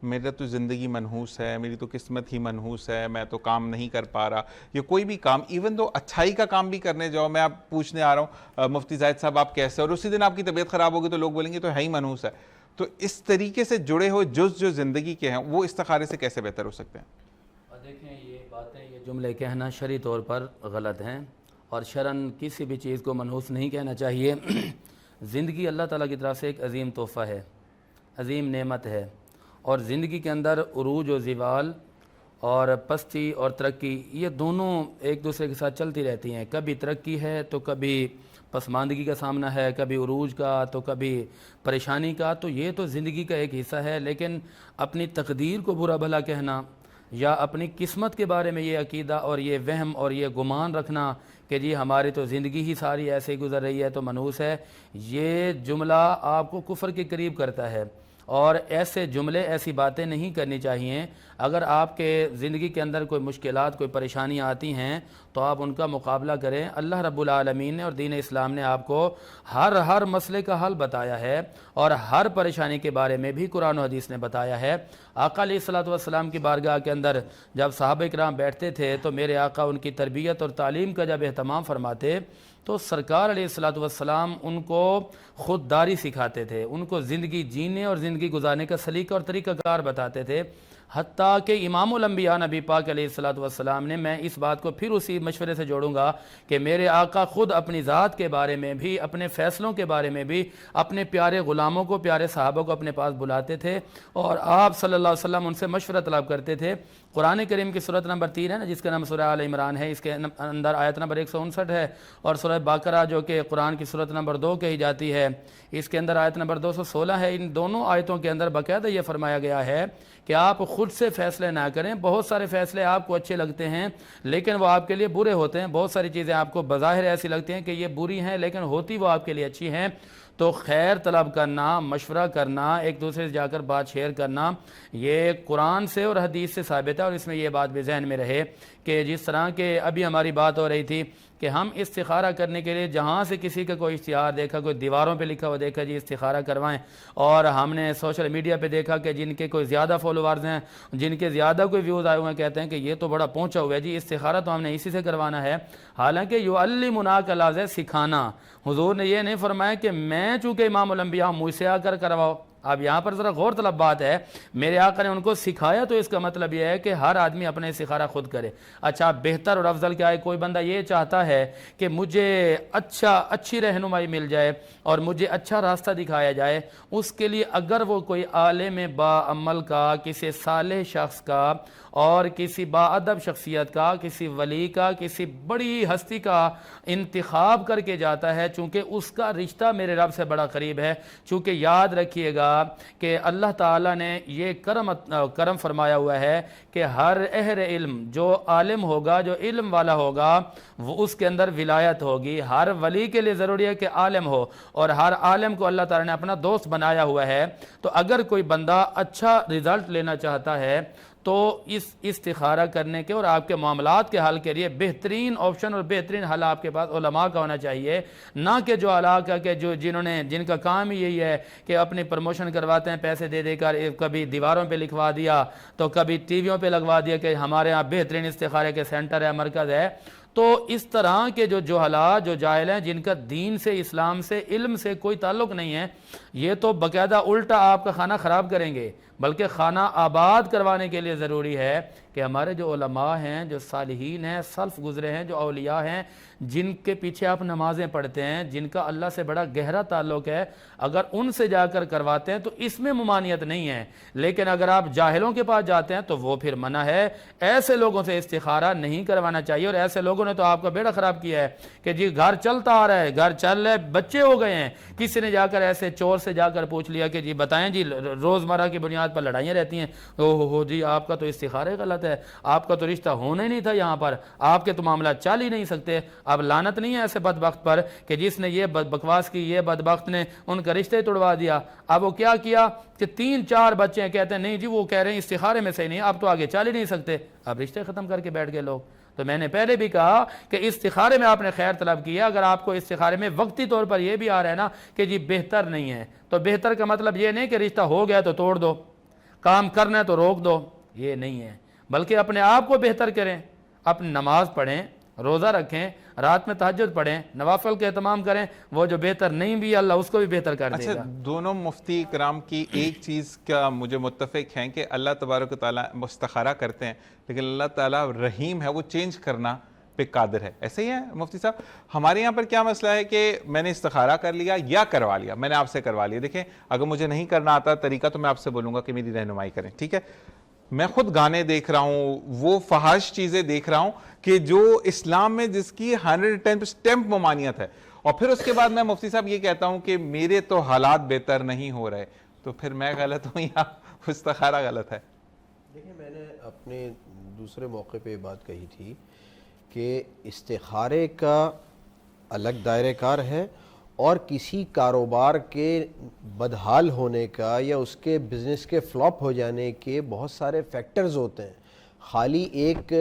میرا تو زندگی منحوس ہے، میری تو قسمت ہی منحوس ہے، میں تو کام نہیں کر پا رہا، یا کوئی بھی کام، ایون دو اچھائی کا کام بھی کرنے جاؤ، میں آپ پوچھنے آ رہا ہوں مفتی زاہد صاحب آپ کیسے، اور اسی دن آپ کی طبیعت خراب ہوگی تو لوگ بولیں گے تو ہے ہی منحوس ہے۔ تو اس طریقے سے جڑے ہوئے جز جو زندگی کے ہیں وہ استخارے سے کیسے بہتر ہو سکتے ہیں؟ دیکھیں، یہ باتیں، یہ جملے کہنا شرعی طور پر غلط ہیں، اور شرعاً کسی بھی چیز کو منحوس نہیں کہنا چاہیے۔ زندگی اللہ تعالیٰ کی طرف سے ایک عظیم تحفہ ہے، عظیم نعمت ہے، اور زندگی کے اندر عروج و زوال اور پستی اور ترقی یہ دونوں ایک دوسرے کے ساتھ چلتی رہتی ہیں۔ کبھی ترقی ہے تو کبھی پسماندگی کا سامنا ہے، کبھی عروج کا تو کبھی پریشانی کا، تو یہ تو زندگی کا ایک حصہ ہے۔ لیکن اپنی تقدیر کو برا بھلا کہنا یا اپنی قسمت کے بارے میں یہ عقیدہ اور یہ وہم اور یہ گمان رکھنا کہ جی ہماری تو زندگی ہی ساری ایسے ہی گزر رہی ہے تو منحوس ہے، یہ جملہ آپ کو کفر کے قریب کرتا ہے، اور ایسے جملے، ایسی باتیں نہیں کرنی چاہیے۔ اگر آپ کے زندگی کے اندر کوئی مشکلات، کوئی پریشانیاں آتی ہیں تو آپ ان کا مقابلہ کریں۔ اللہ رب العالمین نے اور دین اسلام نے آپ کو ہر مسئلے کا حل بتایا ہے، اور ہر پریشانی کے بارے میں بھی قرآن و حدیث نے بتایا ہے۔ آقا علیہ الصلوۃ والسلام کی بارگاہ کے اندر جب صحابہ کرام بیٹھتے تھے تو میرے آقا ان کی تربیت اور تعلیم کا جب اہتمام فرماتے تو سرکار علیہ الصلوۃ والسلام ان کو خودداری سکھاتے تھے، ان کو زندگی جینے اور زندگی گزارنے کا سلیقہ اور طریقہ کار بتاتے تھے، حتیٰ کہ امام الانبیاء نبی پاک علیہ الصلوۃ والسلام نے، میں اس بات کو پھر اسی مشورے سے جوڑوں گا کہ میرے آقا خود اپنی ذات کے بارے میں بھی، اپنے فیصلوں کے بارے میں بھی اپنے پیارے غلاموں کو، پیارے صحابہ کو اپنے پاس بلاتے تھے، اور آپ صلی اللہ علیہ وسلم ان سے مشورہ طلب کرتے تھے۔ قرآن کریم کی سورۃ نمبر 3 ہے نا، جس کا نام سورہ آل عمران ہے، اس کے اندر آیت نمبر 159 ہے، اور سورہ بقرہ جو کہ قرآن کی سورۃ نمبر 2 کہی جاتی ہے، اس کے اندر آیت نمبر 216 ہے۔ ان دونوں آیتوں کے اندر باقاعدہ یہ فرمایا گیا ہے کہ آپ خود سے فیصلے نہ کریں۔ بہت سارے فیصلے آپ کو اچھے لگتے ہیں لیکن وہ آپ کے لیے برے ہوتے ہیں، بہت ساری چیزیں آپ کو بظاہر ایسی لگتی ہیں کہ یہ بری ہیں لیکن ہوتی وہ آپ کے لیے اچھی ہیں۔ تو خیر طلب کرنا، مشورہ کرنا، ایک دوسرے سے جا کر بات شیئر کرنا، یہ قرآن سے اور حدیث سے ثابت ہے۔ اور اس میں یہ بات بھی ذہن میں رہے کہ جس طرح کہ ابھی ہماری بات ہو رہی تھی کہ ہم استخارہ کرنے کے لیے جہاں سے کسی کا کوئی اشتہار دیکھا، کوئی دیواروں پہ لکھا ہوا دیکھا جی استخارہ کروائیں، اور ہم نے سوشل میڈیا پہ دیکھا کہ جن کے کوئی زیادہ فالوورز ہیں، جن کے زیادہ کوئی ویوز آئے ہوئے ہیں، کہتے ہیں کہ یہ تو بڑا پہنچا ہوا ہے جی، استخارہ تو ہم نے اسی سے کروانا ہے۔ حالانکہ یعلمنا کا لفظ ہے سکھانا، حضور نے یہ نہیں فرمایا کہ میں چونکہ امام الانبیاء ہوں مجھ سے آ کر کرواؤ، اب یہاں پر ذرا غور طلب بات ہے، میرے آقا نے ان کو سکھایا تو اس کا مطلب یہ ہے کہ ہر آدمی اپنے استخارہ خود کرے۔ اچھا بہتر اور افضل کیا ہے؟ کوئی بندہ یہ چاہتا ہے کہ مجھے اچھی رہنمائی مل جائے اور مجھے اچھا راستہ دکھایا جائے، اس کے لیے اگر وہ کوئی عالم با عمل کا، کسی صالح شخص کا اور کسی با ادب شخصیت کا، کسی ولی کا، کسی بڑی ہستی کا انتخاب کر کے جاتا ہے، چونکہ اس کا رشتہ میرے رب سے بڑا قریب ہے، چونکہ یاد رکھیے گا کہ اللہ تعالیٰ نے یہ کرم فرمایا ہوا ہے کہ ہر اہل علم جو عالم ہوگا، جو علم والا ہوگا، وہ اس کے اندر ولایت ہوگی۔ ہر ولی کے لیے ضروری ہے کہ عالم ہو، اور ہر عالم کو اللہ تعالیٰ نے اپنا دوست بنایا ہوا ہے۔ تو اگر کوئی بندہ اچھا رزلٹ لینا چاہتا ہے تو اس استخارہ کرنے کے اور آپ کے معاملات کے حل کے لیے بہترین آپشن اور بہترین حل آپ کے پاس علماء کا ہونا چاہیے، نہ کہ جو علاقہ کے جن کا کام ہی یہی ہے کہ اپنی پروموشن کرواتے ہیں پیسے دے دے کر، کبھی دیواروں پہ لکھوا دیا تو کبھی ٹی ویوں پہ لگوا دیا کہ ہمارے ہاں بہترین استخارے کے سینٹر ہے، مرکز ہے۔ تو اس طرح کے جو جہلاء، جو جاہل ہیں، جن کا دین سے، اسلام سے، علم سے کوئی تعلق نہیں ہے، یہ تو باقاعدہ الٹا آپ کا کھانا خراب کریں گے، بلکہ خانہ آباد کروانے کے لیے ضروری ہے کہ ہمارے جو علماء ہیں، جو صالحین ہیں، سلف گزرے ہیں، جو اولیاء ہیں، جن کے پیچھے آپ نمازیں پڑھتے ہیں، جن کا اللہ سے بڑا گہرا تعلق ہے، اگر ان سے جا کر کرواتے ہیں تو اس میں ممانعت نہیں ہے۔ لیکن اگر آپ جاہلوں کے پاس جاتے ہیں تو وہ پھر منع ہے۔ ایسے لوگوں سے استخارہ نہیں کروانا چاہیے، اور ایسے لوگوں نے تو آپ کا بیڑا خراب کیا ہے کہ جی گھر چلتا آ رہا ہے، گھر چل رہا ہے، بچے ہو گئے ہیں، کسی نے جا کر ایسے چور سے جا کر پوچھ لیا کہ جی بتائیں جی، روزمرہ کی بنیاد پر لڑائیاں رہتی ہیں، ہو جی آپ کا تو استخارہ غلط ہے، آپ کا تو رشتہ ہونا ہی نہیں تھا یہاں پر، آپ کے تو معاملات چل ہی نہیں سکتے۔ اب لعنت نہیں ہے ایسے بدبخت پر کہ جس نے یہ بکواس کی، یہ بدبخت نے ان کا رشتہ ہی توڑوا دیا۔ اب وہ کیا کیا کہ 3-4 بچے ہیں، کہتے ہیں نہیں جی وہ کہہ رہے ہیں استخارے میں صحیح نہیں، اب تو آگے چل ہی نہیں سکتے، اب رشتے ختم کر کے بیٹھ گئے لوگ۔ تو میں نے پہلے بھی کہا کہ استخارے میں آپ نے خیر طلب کیا، اگر آپ کو استخارے میں وقتی طور پر یہ بھی آ رہا ہے نا کہ جی بہتر نہیں ہے، تو بہتر کا مطلب یہ نہیں کہ رشتہ ہو گیا تو توڑ دو، کام کرنا ہے تو روک دو، یہ نہیں ہے، بلکہ اپنے آپ کو بہتر کریں، اپنی نماز پڑھیں، روزہ رکھیں، رات میں تہجد پڑھیں، نوافل کے اہتمام کریں، وہ جو بہتر نہیں بھی اللہ اس کو بھی بہتر کر دے گا۔ اچھا دونوں مفتی کرام کی ایک چیز کا مجھے متفق ہیں کہ اللہ تبارک و تعالیٰ استخارہ کرتے ہیں، لیکن اللہ تعالیٰ رحیم ہے، وہ چینج کرنا پہ قادر ہے، ایسے ہی ہے مفتی صاحب؟ ہمارے یہاں پر کیا مسئلہ ہے کہ میں نے استخارہ کر لیا یا کروا لیا، میں نے آپ سے کروا لیا، دیکھیں اگر مجھے نہیں کرنا آتا طریقہ تو میں آپ سے بولوں گا کہ میری رہنمائی کریں، ٹھیک ہے؟ میں خود گانے دیکھ رہا ہوں، وہ فحش چیزیں دیکھ رہا ہوں کہ جو اسلام میں جس کی 110% ممانعت ہے، اور پھر اس کے بعد میں مفتی صاحب یہ کہتا ہوں کہ میرے تو حالات بہتر نہیں ہو رہے، تو پھر میں غلط ہوں یا استخارہ غلط ہے؟ دیکھیں میں نے اپنے دوسرے موقع پہ یہ بات کہی تھی کہ استخارے کا الگ دائرہ کار ہے، اور کسی کاروبار کے بدحال ہونے کا یا اس کے بزنس کے فلاپ ہو جانے کے بہت سارے فیکٹرز ہوتے ہیں۔ خالی ایک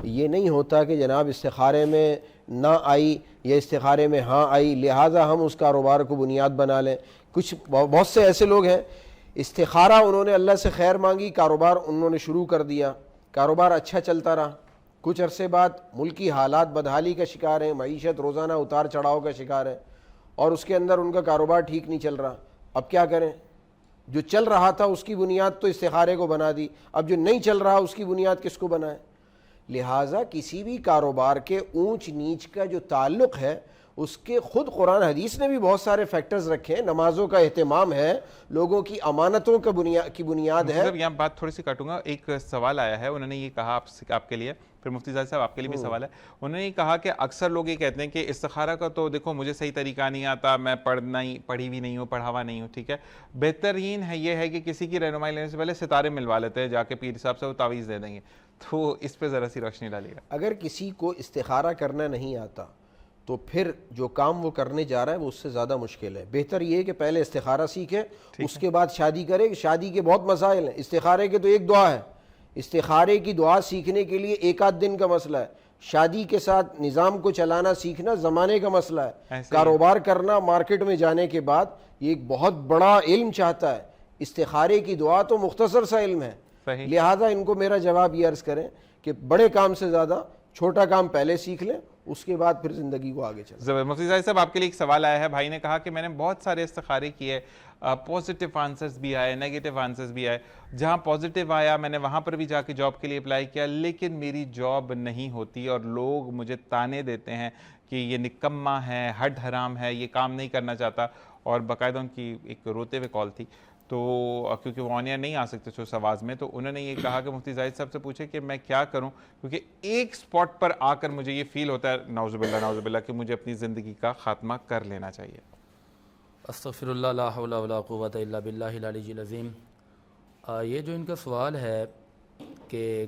یہ نہیں ہوتا کہ جناب استخارے میں نہ آئی یا استخارے میں ہاں آئی لہٰذا ہم اس کاروبار کو بنیاد بنا لیں۔ کچھ بہت سے ایسے لوگ ہیں استخارہ انہوں نے اللہ سے خیر مانگی، کاروبار انہوں نے شروع کر دیا، کاروبار اچھا چلتا رہا، کچھ عرصے بعد ملکی حالات بدحالی کا شکار ہیں، معیشت روزانہ اتار چڑھاؤ کا شکار ہے، اور اس کے اندر ان کا کاروبار ٹھیک نہیں چل رہا۔ اب کیا کریں؟ جو چل رہا تھا اس کی بنیاد تو استخارے کو بنا دی، اب جو نہیں چل رہا اس کی بنیاد کس کو بنائے؟ لہٰذا کسی بھی کاروبار کے اونچ نیچ کا جو تعلق ہے اس کے خود قرآن حدیث نے بھی بہت سارے فیکٹرز رکھے ہیں، نمازوں کا اہتمام ہے، لوگوں کی امانتوں کی بنیاد ہے۔ یہاں بات تھوڑی سی کاٹوں گا، ایک سوال آیا ہے، انہوں نے یہ کہا آپ کے لیے، پھر مفتی زاہد صاحب آپ کے لیے بھی سوال ہے، انہوں نے یہ کہا کہ اکثر لوگ یہ کہتے ہیں کہ استخارہ کا تو دیکھو مجھے صحیح طریقہ نہیں آتا، میں پڑھی بھی نہیں ہوں، پڑھاوا نہیں ہوں، ٹھیک ہے، بہترین ہے یہ ہے کہ کسی کی رہنمائی لینے سے پہلے ستارے ملوا لیتے ہیں جا کے پیر صاحب سے، وہ تعویذ دے دیں گے، تو اس پہ ذرا سی روشنی ڈالیے گا۔ اگر کسی کو استخارہ کرنا نہیں آتا تو پھر جو کام وہ کرنے جا رہا ہے وہ اس سے زیادہ مشکل ہے۔ بہتر یہ ہے کہ پہلے استخارہ سیکھے، اس کے بعد شادی کرے۔ شادی کے بہت مسائل ہیں، استخارے کے تو ایک دعا ہے، استخارے کی دعا سیکھنے کے لیے 1 دن کا مسئلہ ہے، شادی کے ساتھ نظام کو چلانا سیکھنا زمانے کا مسئلہ ہے، کاروبار کرنا مارکیٹ میں جانے کے بعد یہ ایک بہت بڑا علم چاہتا ہے۔ استخارے کی دعا تو مختصر سا علم ہے، لہٰذا ان کو میرا جواب یہ عرض کریں کہ بڑے کام سے زیادہ چھوٹا کام پہلے سیکھ لیں، اس کے بعد پھر زندگی کو آگے چلیں۔ مفتی زاہد صاحب آپ کے لیے ایک سوال آیا ہے، بھائی نے کہا کہ میں نے بہت سارے استخارے کیے، پازیٹیو آنسرز بھی آئے, نیگیٹو آنسرز بھی آئے. جہاں پازیٹیو آیا میں نے وہاں پر بھی جا کے جاب کے لیے اپلائی کیا, لیکن میری جاب نہیں ہوتی اور لوگ مجھے تانے دیتے ہیں کہ یہ نکما ہے, ہڈ حرام ہے, یہ کام نہیں کرنا چاہتا. اور باقاعدہ ان کی ایک روتے ہوئے کال تھی, تو کیونکہ وہ آن ایئر نہیں آ سکتے تھے اس آواز میں, تو انہوں نے یہ کہا کہ مفتی زاہد صاحب سے پوچھے کہ میں کیا کروں, کیونکہ ایک سپاٹ پر آ کر مجھے یہ فیل ہوتا ہے نعوذ باللہ کہ مجھے اپنی زندگی کا خاتمہ کر لینا چاہیے. استغفر اللہ, لا حول ولا قوت الا باللہ العلی العظیم. یہ جو ان کا سوال ہے کہ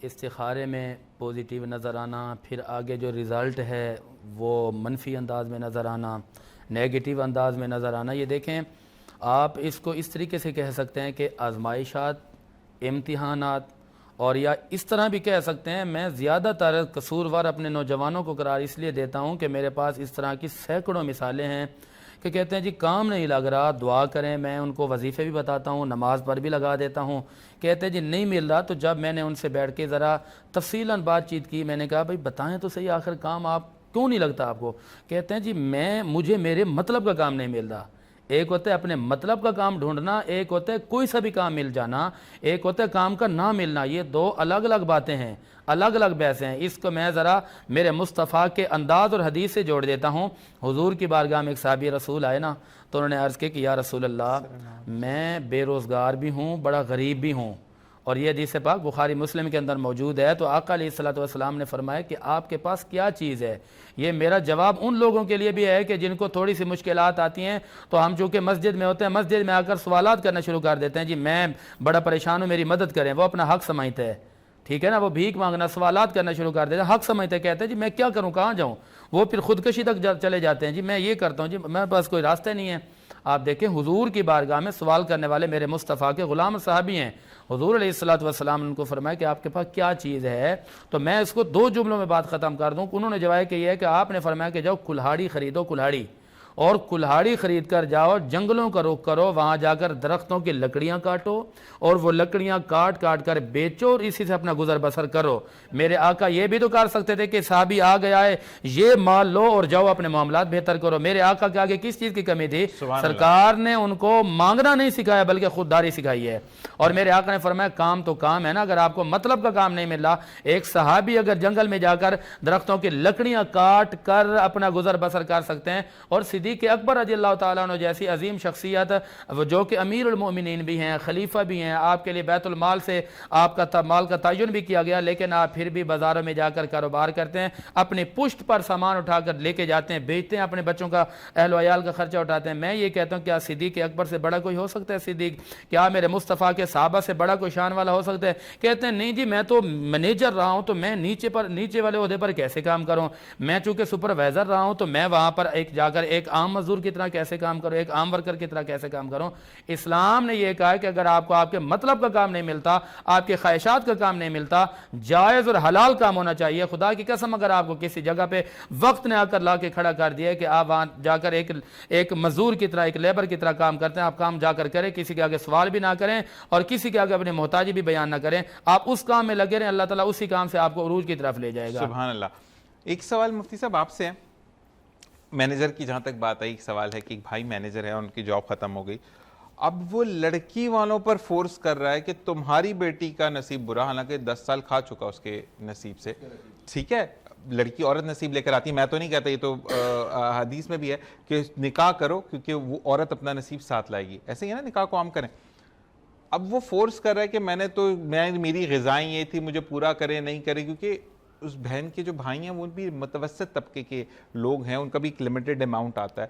استخارے میں پوزیٹیو نظر آنا, پھر آگے جو رزلٹ ہے وہ منفی انداز میں نظر آنا, نیگیٹو انداز میں نظر آنا, یہ دیکھیں آپ اس کو اس طریقے سے کہہ سکتے ہیں کہ آزمائشات, امتحانات, اور یا اس طرح بھی کہہ سکتے ہیں, میں زیادہ تر قصوروار اپنے نوجوانوں کو قرار اس لیے دیتا ہوں کہ میرے پاس اس طرح کی سینکڑوں مثالیں ہیں کہ کہتے ہیں جی کام نہیں لگ رہا, دعا کریں. میں ان کو وظیفے بھی بتاتا ہوں, نماز پر بھی لگا دیتا ہوں. کہتے ہیں جی نہیں مل رہا. تو جب میں نے ان سے بیٹھ کے ذرا تفصیلاً بات چیت کی, میں نے کہا بھائی بتائیں تو صحیح آخر کام آپ کیوں نہیں لگتا آپ کو؟ کہتے ہیں جی مجھے میرے مطلب کا کام نہیں مل رہا. ایک ہوتا ہے اپنے مطلب کا کام ڈھونڈنا, ایک ہوتا ہے کوئی سا بھی کام مل جانا, ایک ہوتا ہے کام کا نہ ملنا. یہ دو الگ الگ باتیں ہیں, الگ الگ بحثیں ہیں. اس کو میں ذرا میرے مصطفیٰ کے انداز اور حدیث سے جوڑ دیتا ہوں. حضور کی بارگاہ میں ایک صحابی رسول آئے نا, تو انہوں نے عرض کی کہ یا رسول اللہ, میں بے روزگار بھی ہوں, بڑا غریب بھی ہوں. اور یہ حدیث پاک بخاری مسلم کے اندر موجود ہے. تو آقا علیہ الصلوۃ والسلام نے فرمایا کہ آپ کے پاس کیا چیز ہے؟ یہ میرا جواب ان لوگوں کے لیے بھی ہے کہ جن کو تھوڑی سی مشکلات آتی ہیں, تو ہم چونکہ مسجد میں ہوتے ہیں, مسجد میں آ کر سوالات کرنا شروع کر دیتے ہیں, جی میں بڑا پریشان ہوں, میری مدد کریں. وہ اپنا حق سمجھتا ہے, ٹھیک ہے نا, وہ بھیک مانگنا, سوالات کرنا شروع کر دیتے ہیں, حق سمجھتے کہتے ہیں جی میں کیا کروں, کہاں جاؤں. وہ پھر خودکشی تک چلے جاتے ہیں, جی میں یہ کرتا ہوں, جی میرے پاس کوئی راستہ نہیں ہے. آپ دیکھیں حضور کی بارگاہ میں سوال کرنے والے میرے مصطفیٰ کے غلام صحابی ہیں. حضور علیہ الصلوۃ والسلام نے ان کو فرمایا کہ آپ کے پاس کیا چیز ہے؟ تو میں اس کو 2 جملوں میں بات ختم کر دوں. انہوں نے جواب کہ یہ ہے کہ آپ نے فرمایا کہ جاؤ کلہاڑی خریدو, کلہاڑی, اور کلہاڑی خرید کر جاؤ, جنگلوں کا رخ کرو, وہاں جا کر درختوں کی لکڑیاں کاٹو, اور وہ لکڑیاں کاٹ کاٹ کر بیچو, اور اسی سے اپنا گزر بسر کرو. میرے آقا یہ بھی تو کر سکتے تھے کہ صحابی آ گیا ہے, یہ مال لو اور جاؤ اپنے معاملات بہتر کرو. میرے آقا کے آگے کس چیز کی کمی تھی؟ سرکار نے ان کو مانگنا نہیں سکھایا بلکہ خودداری سکھائی ہے. اور میرے آقا نے فرمایا کام تو کام ہے نا, اگر آپ کو مطلب کا کام نہیں مل رہا. ایک صحابی اگر جنگل میں جا کر درختوں کی لکڑیاں کاٹ کر اپنا گزر بسر کر سکتے ہیں, اور صدیق اکبر رضی اللہ تعالیٰ عنہ جیسی عظیم شخصیت جو کہ امیر المومنین بھی ہیں, خلیفہ بھی ہیں, آپ کے لیے بیت المال سے آپ کا مال کا تعین بھی کیا گیا, لیکن آپ پھر بھی بازاروں میں جا کر کاروبار کرتے ہیں, اپنے پشت پر سامان اٹھا کر لے کے جاتے ہیں, بیچتے ہیں, اپنے بچوں کا اہل و عیال کا خرچہ اٹھاتے ہیں. میں یہ کہتا ہوں کیا صدیق اکبر سے بڑا کوئی ہو سکتا ہے؟ صدیق کیا میرے مصطفیٰ کے صحابہ سے بڑا کوئی شان والا ہو سکتا ہے؟ کہتے ہیں نہیں جی میں تو مینیجر رہا ہوں, تو میں نیچے والے عہدے پر کیسے کام کروں؟ میں چونکہ سپروائزر رہا ہوں, تو میں وہاں پر جا کر ایک عام مزدور کی طرح کیسے کام کروں, ایک عام ورکر کی طرح کیسے کام کروں؟ اسلام نے یہ کہا ہے کہ اگر آپ کو آپ کے مطلب کا کام نہیں ملتا, آپ کے خواہشات کا کام نہیں ملتا, جائز اور حلال کام ہونا چاہیے. خدا کی قسم اگر آپ کو کسی جگہ پہ وقت نے آ کر لا کے کھڑا کر دیا ہے کہ آپ وہاں جا کر ایک مزدور کی طرح, ایک لیبر کی طرح کام کرتے ہیں, آپ کام جا کر کریں, کسی کے آگے سوال بھی نہ کریں اور کسی کے آگے اپنے محتاجی بھی بیان نہ کریں, آپ اس کام میں لگے رہیں, اللہ تعالیٰ اسی کام سے آپ کو عروج کی طرف لے جائے گا. سبحان اللہ. ایک سوال مفتی صاحب آپ سے ہے, مینیجر کی جہاں تک بات آئی, ایک سوال ہے کہ ایک بھائی مینیجر ہے, ان کی جاب ختم ہو گئی, اب وہ لڑکی والوں پر فورس کر رہا ہے کہ تمہاری بیٹی کا نصیب برا, حالانکہ 10 سال کھا چکا اس کے نصیب سے, ٹھیک ہے, لڑکی عورت نصیب لے کر آتی ہے, میں تو نہیں کہتا, یہ تو حدیث میں بھی ہے کہ نکاح کرو کیونکہ وہ عورت اپنا نصیب ساتھ لائے گی, ایسے ہی ہے نا, نکاح کو عام کریں. اب وہ فورس کر رہا ہے کہ میری غذائیں یہ تھی, مجھے پورا کرے, نہیں کرے, کیونکہ اس بہن کے جو بھائی ہیں وہ بھی متوسط طبقے کے لوگ ہیں, ان کا بھی ایک لمیٹڈ اماؤنٹ آتا ہے,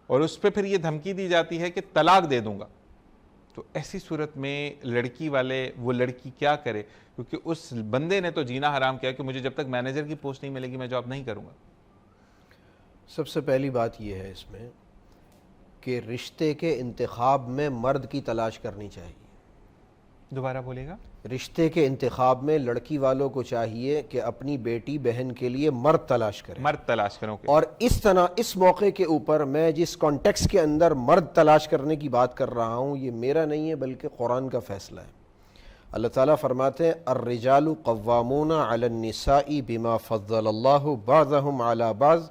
اور اس پہ پھر یہ دھمکی دی جاتی ہے کہ طلاق دے دوں گا. تو ایسی صورت میں لڑکی والے, وہ لڑکی کیا کرے, کیونکہ اس بندے نے تو جینا حرام کیا کہ مجھے جب تک مینیجر کی پوسٹ نہیں ملے گی میں جاب نہیں کروں گا. سب سے پہلی بات یہ ہے اس میں کہ رشتے کے انتخاب میں مرد کی تلاش کرنی چاہیے. دوبارہ بولیے گا. رشتے کے انتخاب میں لڑکی والوں کو چاہیے کہ اپنی بیٹی بہن کے لیے مرد تلاش کریں, مرد تلاش کروں. اور اس طرح اس موقع کے اوپر میں جس کانٹیکس کے اندر مرد تلاش کرنے کی بات کر رہا ہوں یہ میرا نہیں ہے بلکہ قرآن کا فیصلہ ہے. اللہ تعالیٰ فرماتے ہیں الرجال قوامون علی النساء بما فضل اللہ بعضهم علی بعض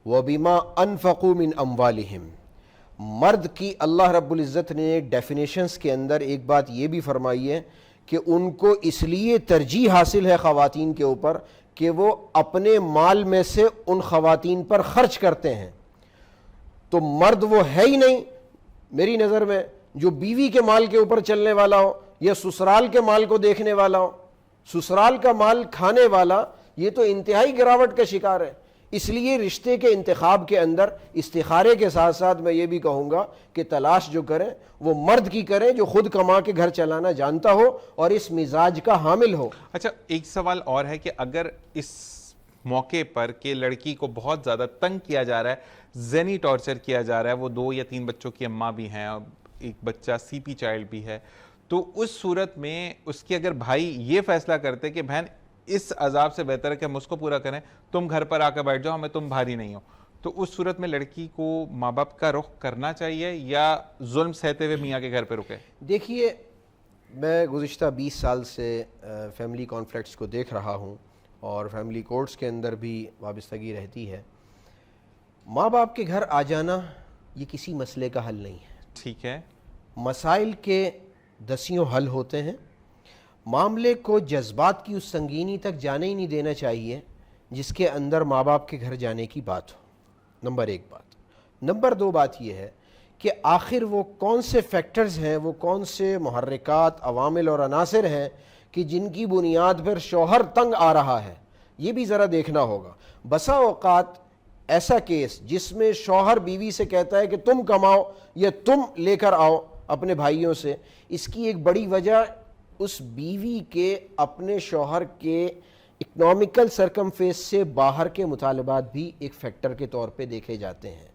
وبما انفقوا من اموالہم. مرد کی اللہ رب العزت نے ڈیفینیشنز کے اندر ایک بات یہ بھی فرمائی ہے کہ ان کو اس لیے ترجیح حاصل ہے خواتین کے اوپر کہ وہ اپنے مال میں سے ان خواتین پر خرچ کرتے ہیں. تو مرد وہ ہے ہی نہیں میری نظر میں جو بیوی کے مال کے اوپر چلنے والا ہو یا سسرال کے مال کو دیکھنے والا ہو. سسرال کا مال کھانے والا یہ تو انتہائی گراوٹ کا شکار ہے. اس لیے رشتے کے انتخاب کے اندر استخارے کے ساتھ ساتھ میں یہ بھی کہوں گا کہ تلاش جو کریں وہ مرد کی کریں جو خود کما کے گھر چلانا جانتا ہو اور اس مزاج کا حامل ہو. اچھا ایک سوال اور ہے کہ اگر اس موقع پر کہ لڑکی کو بہت زیادہ تنگ کیا جا رہا ہے, ذہنی ٹارچر کیا جا رہا ہے, وہ 2 یا 3 بچوں کی اماں بھی ہیں اور ایک بچہ سی پی چائلڈ بھی ہے, تو اس صورت میں اس کے اگر بھائی یہ فیصلہ کرتے کہ بہن اس عذاب سے بہتر ہے کہ ہم اس کو پورا کریں, تم گھر پر آ کے بیٹھ جاؤ, ہمیں تم بھاری نہیں ہو, تو اس صورت میں لڑکی کو ماں باپ کا رخ کرنا چاہیے یا ظلم سہتے ہوئے میاں کے گھر پہ رکے؟ دیکھیے میں گزشتہ 20 سال سے فیملی کانفلکٹس کو دیکھ رہا ہوں اور فیملی کورٹس کے اندر بھی وابستگی رہتی ہے. ماں باپ کے گھر آ جانا یہ کسی مسئلے کا حل نہیں ہے. ٹھیک ہے, مسائل کے دسیوں حل ہوتے ہیں. معاملے کو جذبات کی اس سنگینی تک جانے ہی نہیں دینا چاہیے جس کے اندر ماں باپ کے گھر جانے کی بات ہو. نمبر 1 بات. نمبر 2 بات یہ ہے کہ آخر وہ کون سے فیکٹرز ہیں, وہ کون سے محرکات, عوامل اور عناصر ہیں کہ جن کی بنیاد پر شوہر تنگ آ رہا ہے, یہ بھی ذرا دیکھنا ہوگا. بسا اوقات ایسا کیس جس میں شوہر بیوی سے کہتا ہے کہ تم کماؤ یا تم لے کر آؤ اپنے بھائیوں سے, اس کی ایک بڑی وجہ اس بیوی کے اپنے شوہر کے اکنامیکل سرکمفیس سے باہر کے مطالبات بھی ایک فیکٹر کے طور پہ دیکھے جاتے ہیں.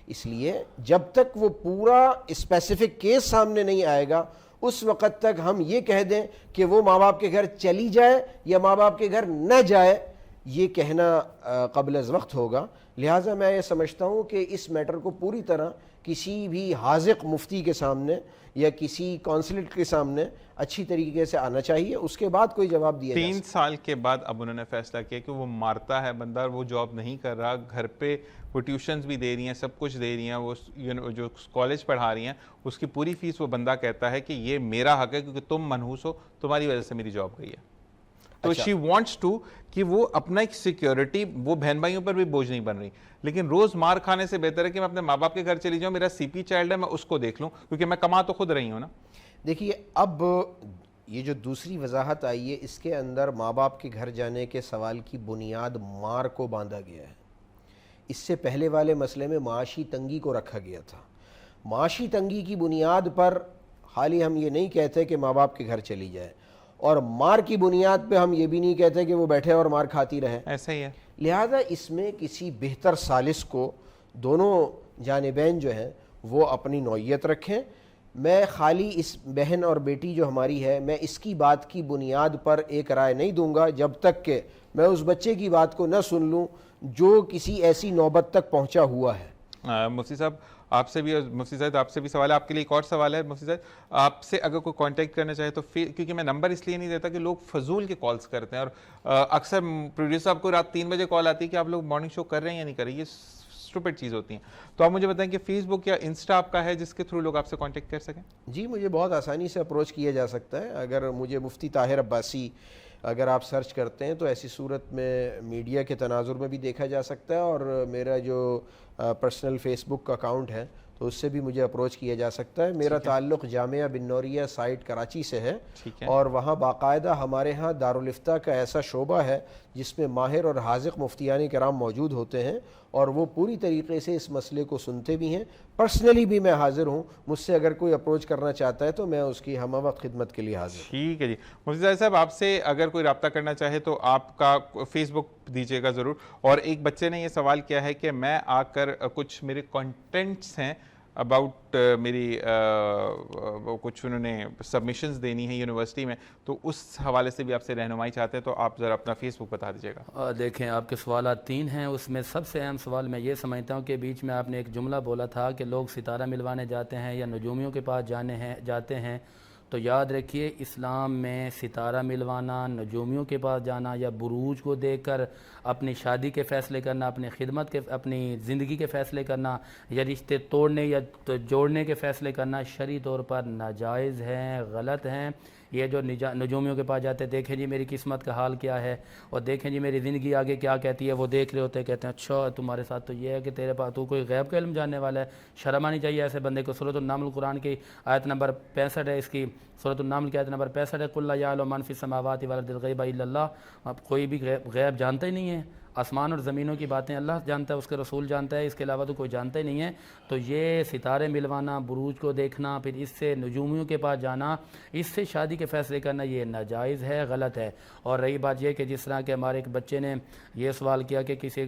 اس لیے جب تک وہ پورا اسپیسیفک کیس سامنے نہیں آئے گا اس وقت تک ہم یہ کہہ دیں کہ وہ ماں باپ کے گھر چلی جائے یا ماں باپ کے گھر نہ جائے, یہ کہنا قبل از وقت ہوگا. لہٰذا میں یہ سمجھتا ہوں کہ اس میٹر کو پوری طرح کسی بھی حاذق مفتی کے سامنے یا کسی کونسلٹ کے سامنے اچھی طریقے سے آنا چاہیے, اس کے بعد کوئی جواب دیا جائے. 3 سال کے بعد اب انہوں نے فیصلہ کیا کہ وہ مارتا ہے بندہ, وہ جاب نہیں کر رہا, گھر پہ وہ ٹیوشنز بھی دے رہی ہیں, سب کچھ دے رہی ہیں, وہ جو کالج پڑھا رہی ہیں اس کی پوری فیس وہ بندہ کہتا ہے کہ یہ میرا حق ہے کیونکہ تم منحوس ہو, تمہاری وجہ سے میری جاب گئی ہے. تو شی وانٹس ٹو کہ وہ اپنا ایک سیکیورٹی, وہ بہن بھائیوں پر بھی بوجھ نہیں بن رہی, لیکن روز مار کھانے سے بہتر ہے کہ میں اپنے ماں باپ کے گھر چلی جاؤں, میرا سی پی چائلڈ ہے میں اس کو دیکھ لوں کیونکہ میں کما تو خود رہی ہوں نا. دیکھیے اب یہ جو دوسری وضاحت آئی ہے اس کے اندر ماں باپ کے گھر جانے کے سوال کی بنیاد مار کو باندھا گیا ہے. اس سے پہلے والے مسئلے میں معاشی تنگی کو رکھا گیا تھا. معاشی تنگی کی بنیاد پر حالی ہم یہ نہیں کہتے کہ ماں باپ کے گھر چلی جائے, اور مار کی بنیاد پہ ہم یہ بھی نہیں کہتے کہ وہ بیٹھے اور مار کھاتی رہے. ایسا ہی ہے. لہذا اس میں کسی بہتر ثالث کو دونوں جانبین جو ہیں وہ اپنی نوعیت رکھیں. میں خالی اس بہن اور بیٹی جو ہماری ہے میں اس کی بات کی بنیاد پر ایک رائے نہیں دوں گا جب تک کہ میں اس بچے کی بات کو نہ سن لوں جو کسی ایسی نوبت تک پہنچا ہوا ہے. مفتی صاحب آپ سے بھی, مفتی صاحب آپ سے بھی سوال ہے, آپ کے لیے ایک اور سوال ہے. مفتی صاحب آپ سے اگر کوئی کانٹیکٹ کرنا چاہے تو کیونکہ میں نمبر اس لیے نہیں دیتا کہ لوگ فضول کے کالز کرتے ہیں, اور اکثر پروڈیوسر صاحب کو رات 3 بجے کال آتی ہے کہ آپ لوگ مارننگ شو کر رہے ہیں یا نہیں کر رہے, یہ اسٹوپڈ چیز ہوتی ہیں. تو آپ مجھے بتائیں کہ فیس بک یا انسٹا آپ کا ہے جس کے تھرو لوگ آپ سے کانٹیکٹ کر سکیں؟ جی مجھے بہت آسانی سے اپروچ کیا جا سکتا ہے. اگر مجھے مفتی طاہر عباسی اگر آپ سرچ کرتے ہیں تو ایسی صورت میں میڈیا کے تناظر میں بھی دیکھا جا سکتا ہے, اور میرا جو پرسنل فیس بک کا اکاؤنٹ ہے تو اس سے بھی مجھے اپروچ کیا جا سکتا ہے. میرا تعلق جامعہ بن نوریہ سائٹ کراچی سے ہے, اور وہاں باقاعدہ ہمارے ہاں دارالفتہ کا ایسا شعبہ ہے جس میں ماہر اور حاذق مفتیان کرام موجود ہوتے ہیں, اور وہ پوری طریقے سے اس مسئلے کو سنتے بھی ہیں. پرسنلی بھی میں حاضر ہوں, مجھ سے اگر کوئی اپروچ کرنا چاہتا ہے تو میں اس کی ہمہ وقت خدمت کے لیے حاضر ہوں. ٹھیک ہے جی. مفتی صاحب آپ سے اگر کوئی رابطہ کرنا چاہے تو آپ کا فیس بک دیجیے گا ضرور. اور ایک بچے نے یہ سوال کیا ہے کہ میں آ کر کچھ میرے کانٹینٹس ہیں اباؤٹ میری کچھ انہوں نے سبمیشنز دینی ہے یونیورسٹی میں, تو اس حوالے سے بھی آپ سے رہنمائی چاہتے ہیں, تو آپ ذرا اپنا فیس بک بتا دیجیے گا. دیکھیں آپ کے سوالات 3 ہیں, اس میں سب سے اہم سوال میں یہ سمجھتا ہوں کہ بیچ میں آپ نے ایک جملہ بولا تھا کہ لوگ ستارہ ملوانے جاتے ہیں یا نجومیوں کے پاس جاتے ہیں تو یاد رکھیے اسلام میں ستارہ ملوانا، نجومیوں کے پاس جانا یا بروج کو دیکھ کر اپنی شادی کے فیصلے کرنا، اپنی خدمت کے، اپنی زندگی کے فیصلے کرنا یا رشتے توڑنے یا جوڑنے کے فیصلے کرنا شرعی طور پر ناجائز ہیں، غلط ہیں۔ یہ جو نجومیوں کے پاس جاتے ہیں، دیکھیں جی میری قسمت کا حال کیا ہے، اور دیکھیں جی میری زندگی آگے کیا کہتی ہے، وہ دیکھ رہے ہوتے ہیں، کہتے ہیں اچھا تمہارے ساتھ تو یہ ہے کہ تیرے پاس تو کوئی غیب کا علم جاننے والا ہے۔ شرم آنی چاہیے ایسے بندے کو۔ سورۃ النمل قرآن کی آیت نمبر 65 ہے، اس کی سورۃ النمل کی آیت نمبر 65 ہے، قُلْ لَا يَعْلَمُ مَن فِي السَّمَاوَاتِ وَالْأَرْضِ الْغَيْبَ إِلَّا اللَّهُ۔ اب کوئی بھی غیب جانتا ہی نہیں ہے، آسمان اور زمینوں کی باتیں اللہ جانتا ہے، اس کے رسول جانتا ہے، اس کے علاوہ تو کوئی جانتا ہی نہیں ہے۔ تو یہ ستارے ملوانا، بروج کو دیکھنا، پھر اس سے نجومیوں کے پاس جانا، اس سے شادی کے فیصلے کرنا، یہ ناجائز ہے، غلط ہے۔ اور رہی بات یہ کہ جس طرح کہ ہمارے ایک بچے نے یہ سوال کیا کہ کسی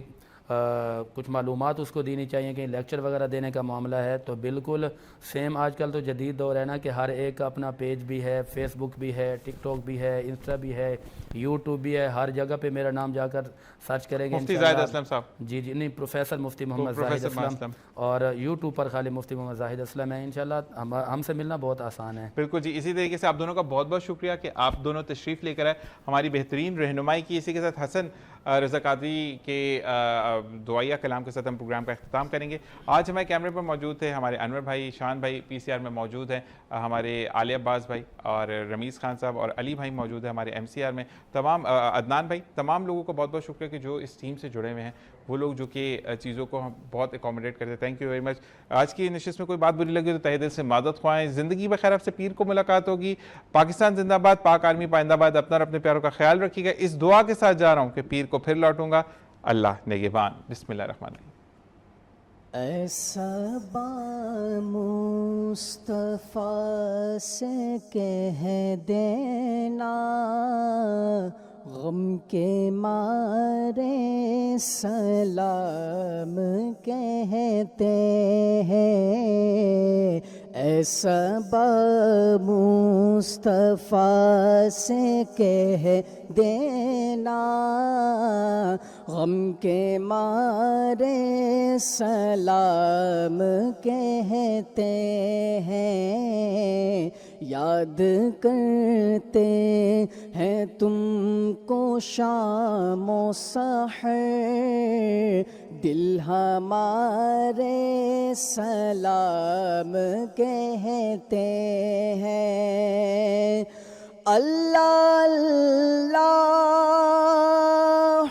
کچھ معلومات اس کو دینی چاہیے کہ لیکچر وغیرہ دینے کا معاملہ ہے، تو بالکل سیم آج کل تو جدید دور ہے نا کہ ہر ایک کا اپنا پیج بھی ہے، فیس بک بھی ہے، ٹک ٹاک بھی ہے، انسٹا بھی ہے، یوٹیوب بھی ہے، ہر جگہ پہ میرا نام جا کر سرچ کریں گے مفتی زاہد اسلم صاحب، جی نہیں پروفیسر مفتی محمد زاہد اسلم، اور یوٹیوب پر خالی مفتی محمد زاہد اسلم ہے۔ انشاءاللہ ہم سے ملنا بہت آسان ہے۔ بالکل جی، اسی طریقے سے آپ دونوں کا بہت بہت شکریہ کہ آپ دونوں تشریف لے کر آئے، ہماری بہترین رہنمائی کی۔ اسی کے ساتھ حسن رضا قادری کے دعائیہ کلام کے ساتھ ہم پروگرام کا اختتام کریں گے۔ آج ہمارے کیمرے پر موجود تھے ہمارے انور بھائی، شان بھائی پی سی آر میں موجود ہیں، ہمارے عالیہ عباس بھائی اور رمیز خان صاحب، اور علی بھائی موجود ہیں ہمارے ایم سی آر میں، تمام عدنان بھائی، تمام لوگوں کو بہت بہت شکریہ کہ جو اس ٹیم سے جڑے ہوئے ہیں، وہ لوگ جو کہ چیزوں کو ہم بہت اکوموڈیٹ کرتے ہیں۔ Thank you very much. آج کی نشست میں کوئی بات بری لگی تو تہہ دل سے معذرت خواہیں۔ زندگی بخیر، آپ سے پیر کو ملاقات ہوگی۔ پاکستان زندہ باد، پاک آرمی پائندہ باد۔ اپنا اور اپنے پیاروں کا خیال رکھیے گا، اس دعا کے ساتھ جا رہا ہوں کہ پیر کو پھر لوٹوں گا۔ اللہ نگہبان۔ بسم اللہ الرحمن الرحیم۔ ایسا با مصطفیٰ سے کہہ دینا، غم کے مارے سلام کہتے ہیں۔ ایسا با مصطفیٰ سے کہہ دینا، غم کے مارے سلام کہتے ہیں۔ یاد کرتے ہیں تم کو شام و سحر، دل ہمارے سلام کہتے ہیں۔ اللہ اللہ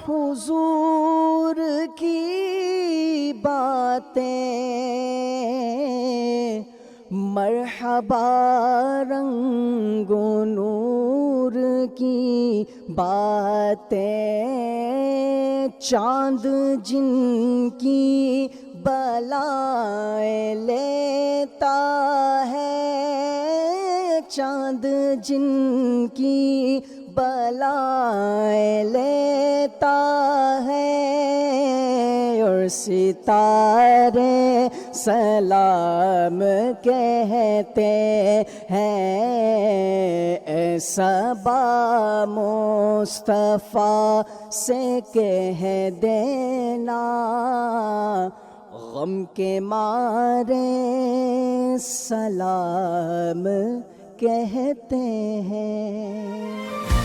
حضور کی باتیں، مرحبا رنگ و نور کی باتیں، چاند جن کی بلائیں لیتا ہے، چاند جن کی بلائیں لیتا ہے، اور ستارے سلام کہتے ہیں۔ ایسا با مصطفیٰ سے کہہ دینا، غم کے مارے سلام کہتے ہیں۔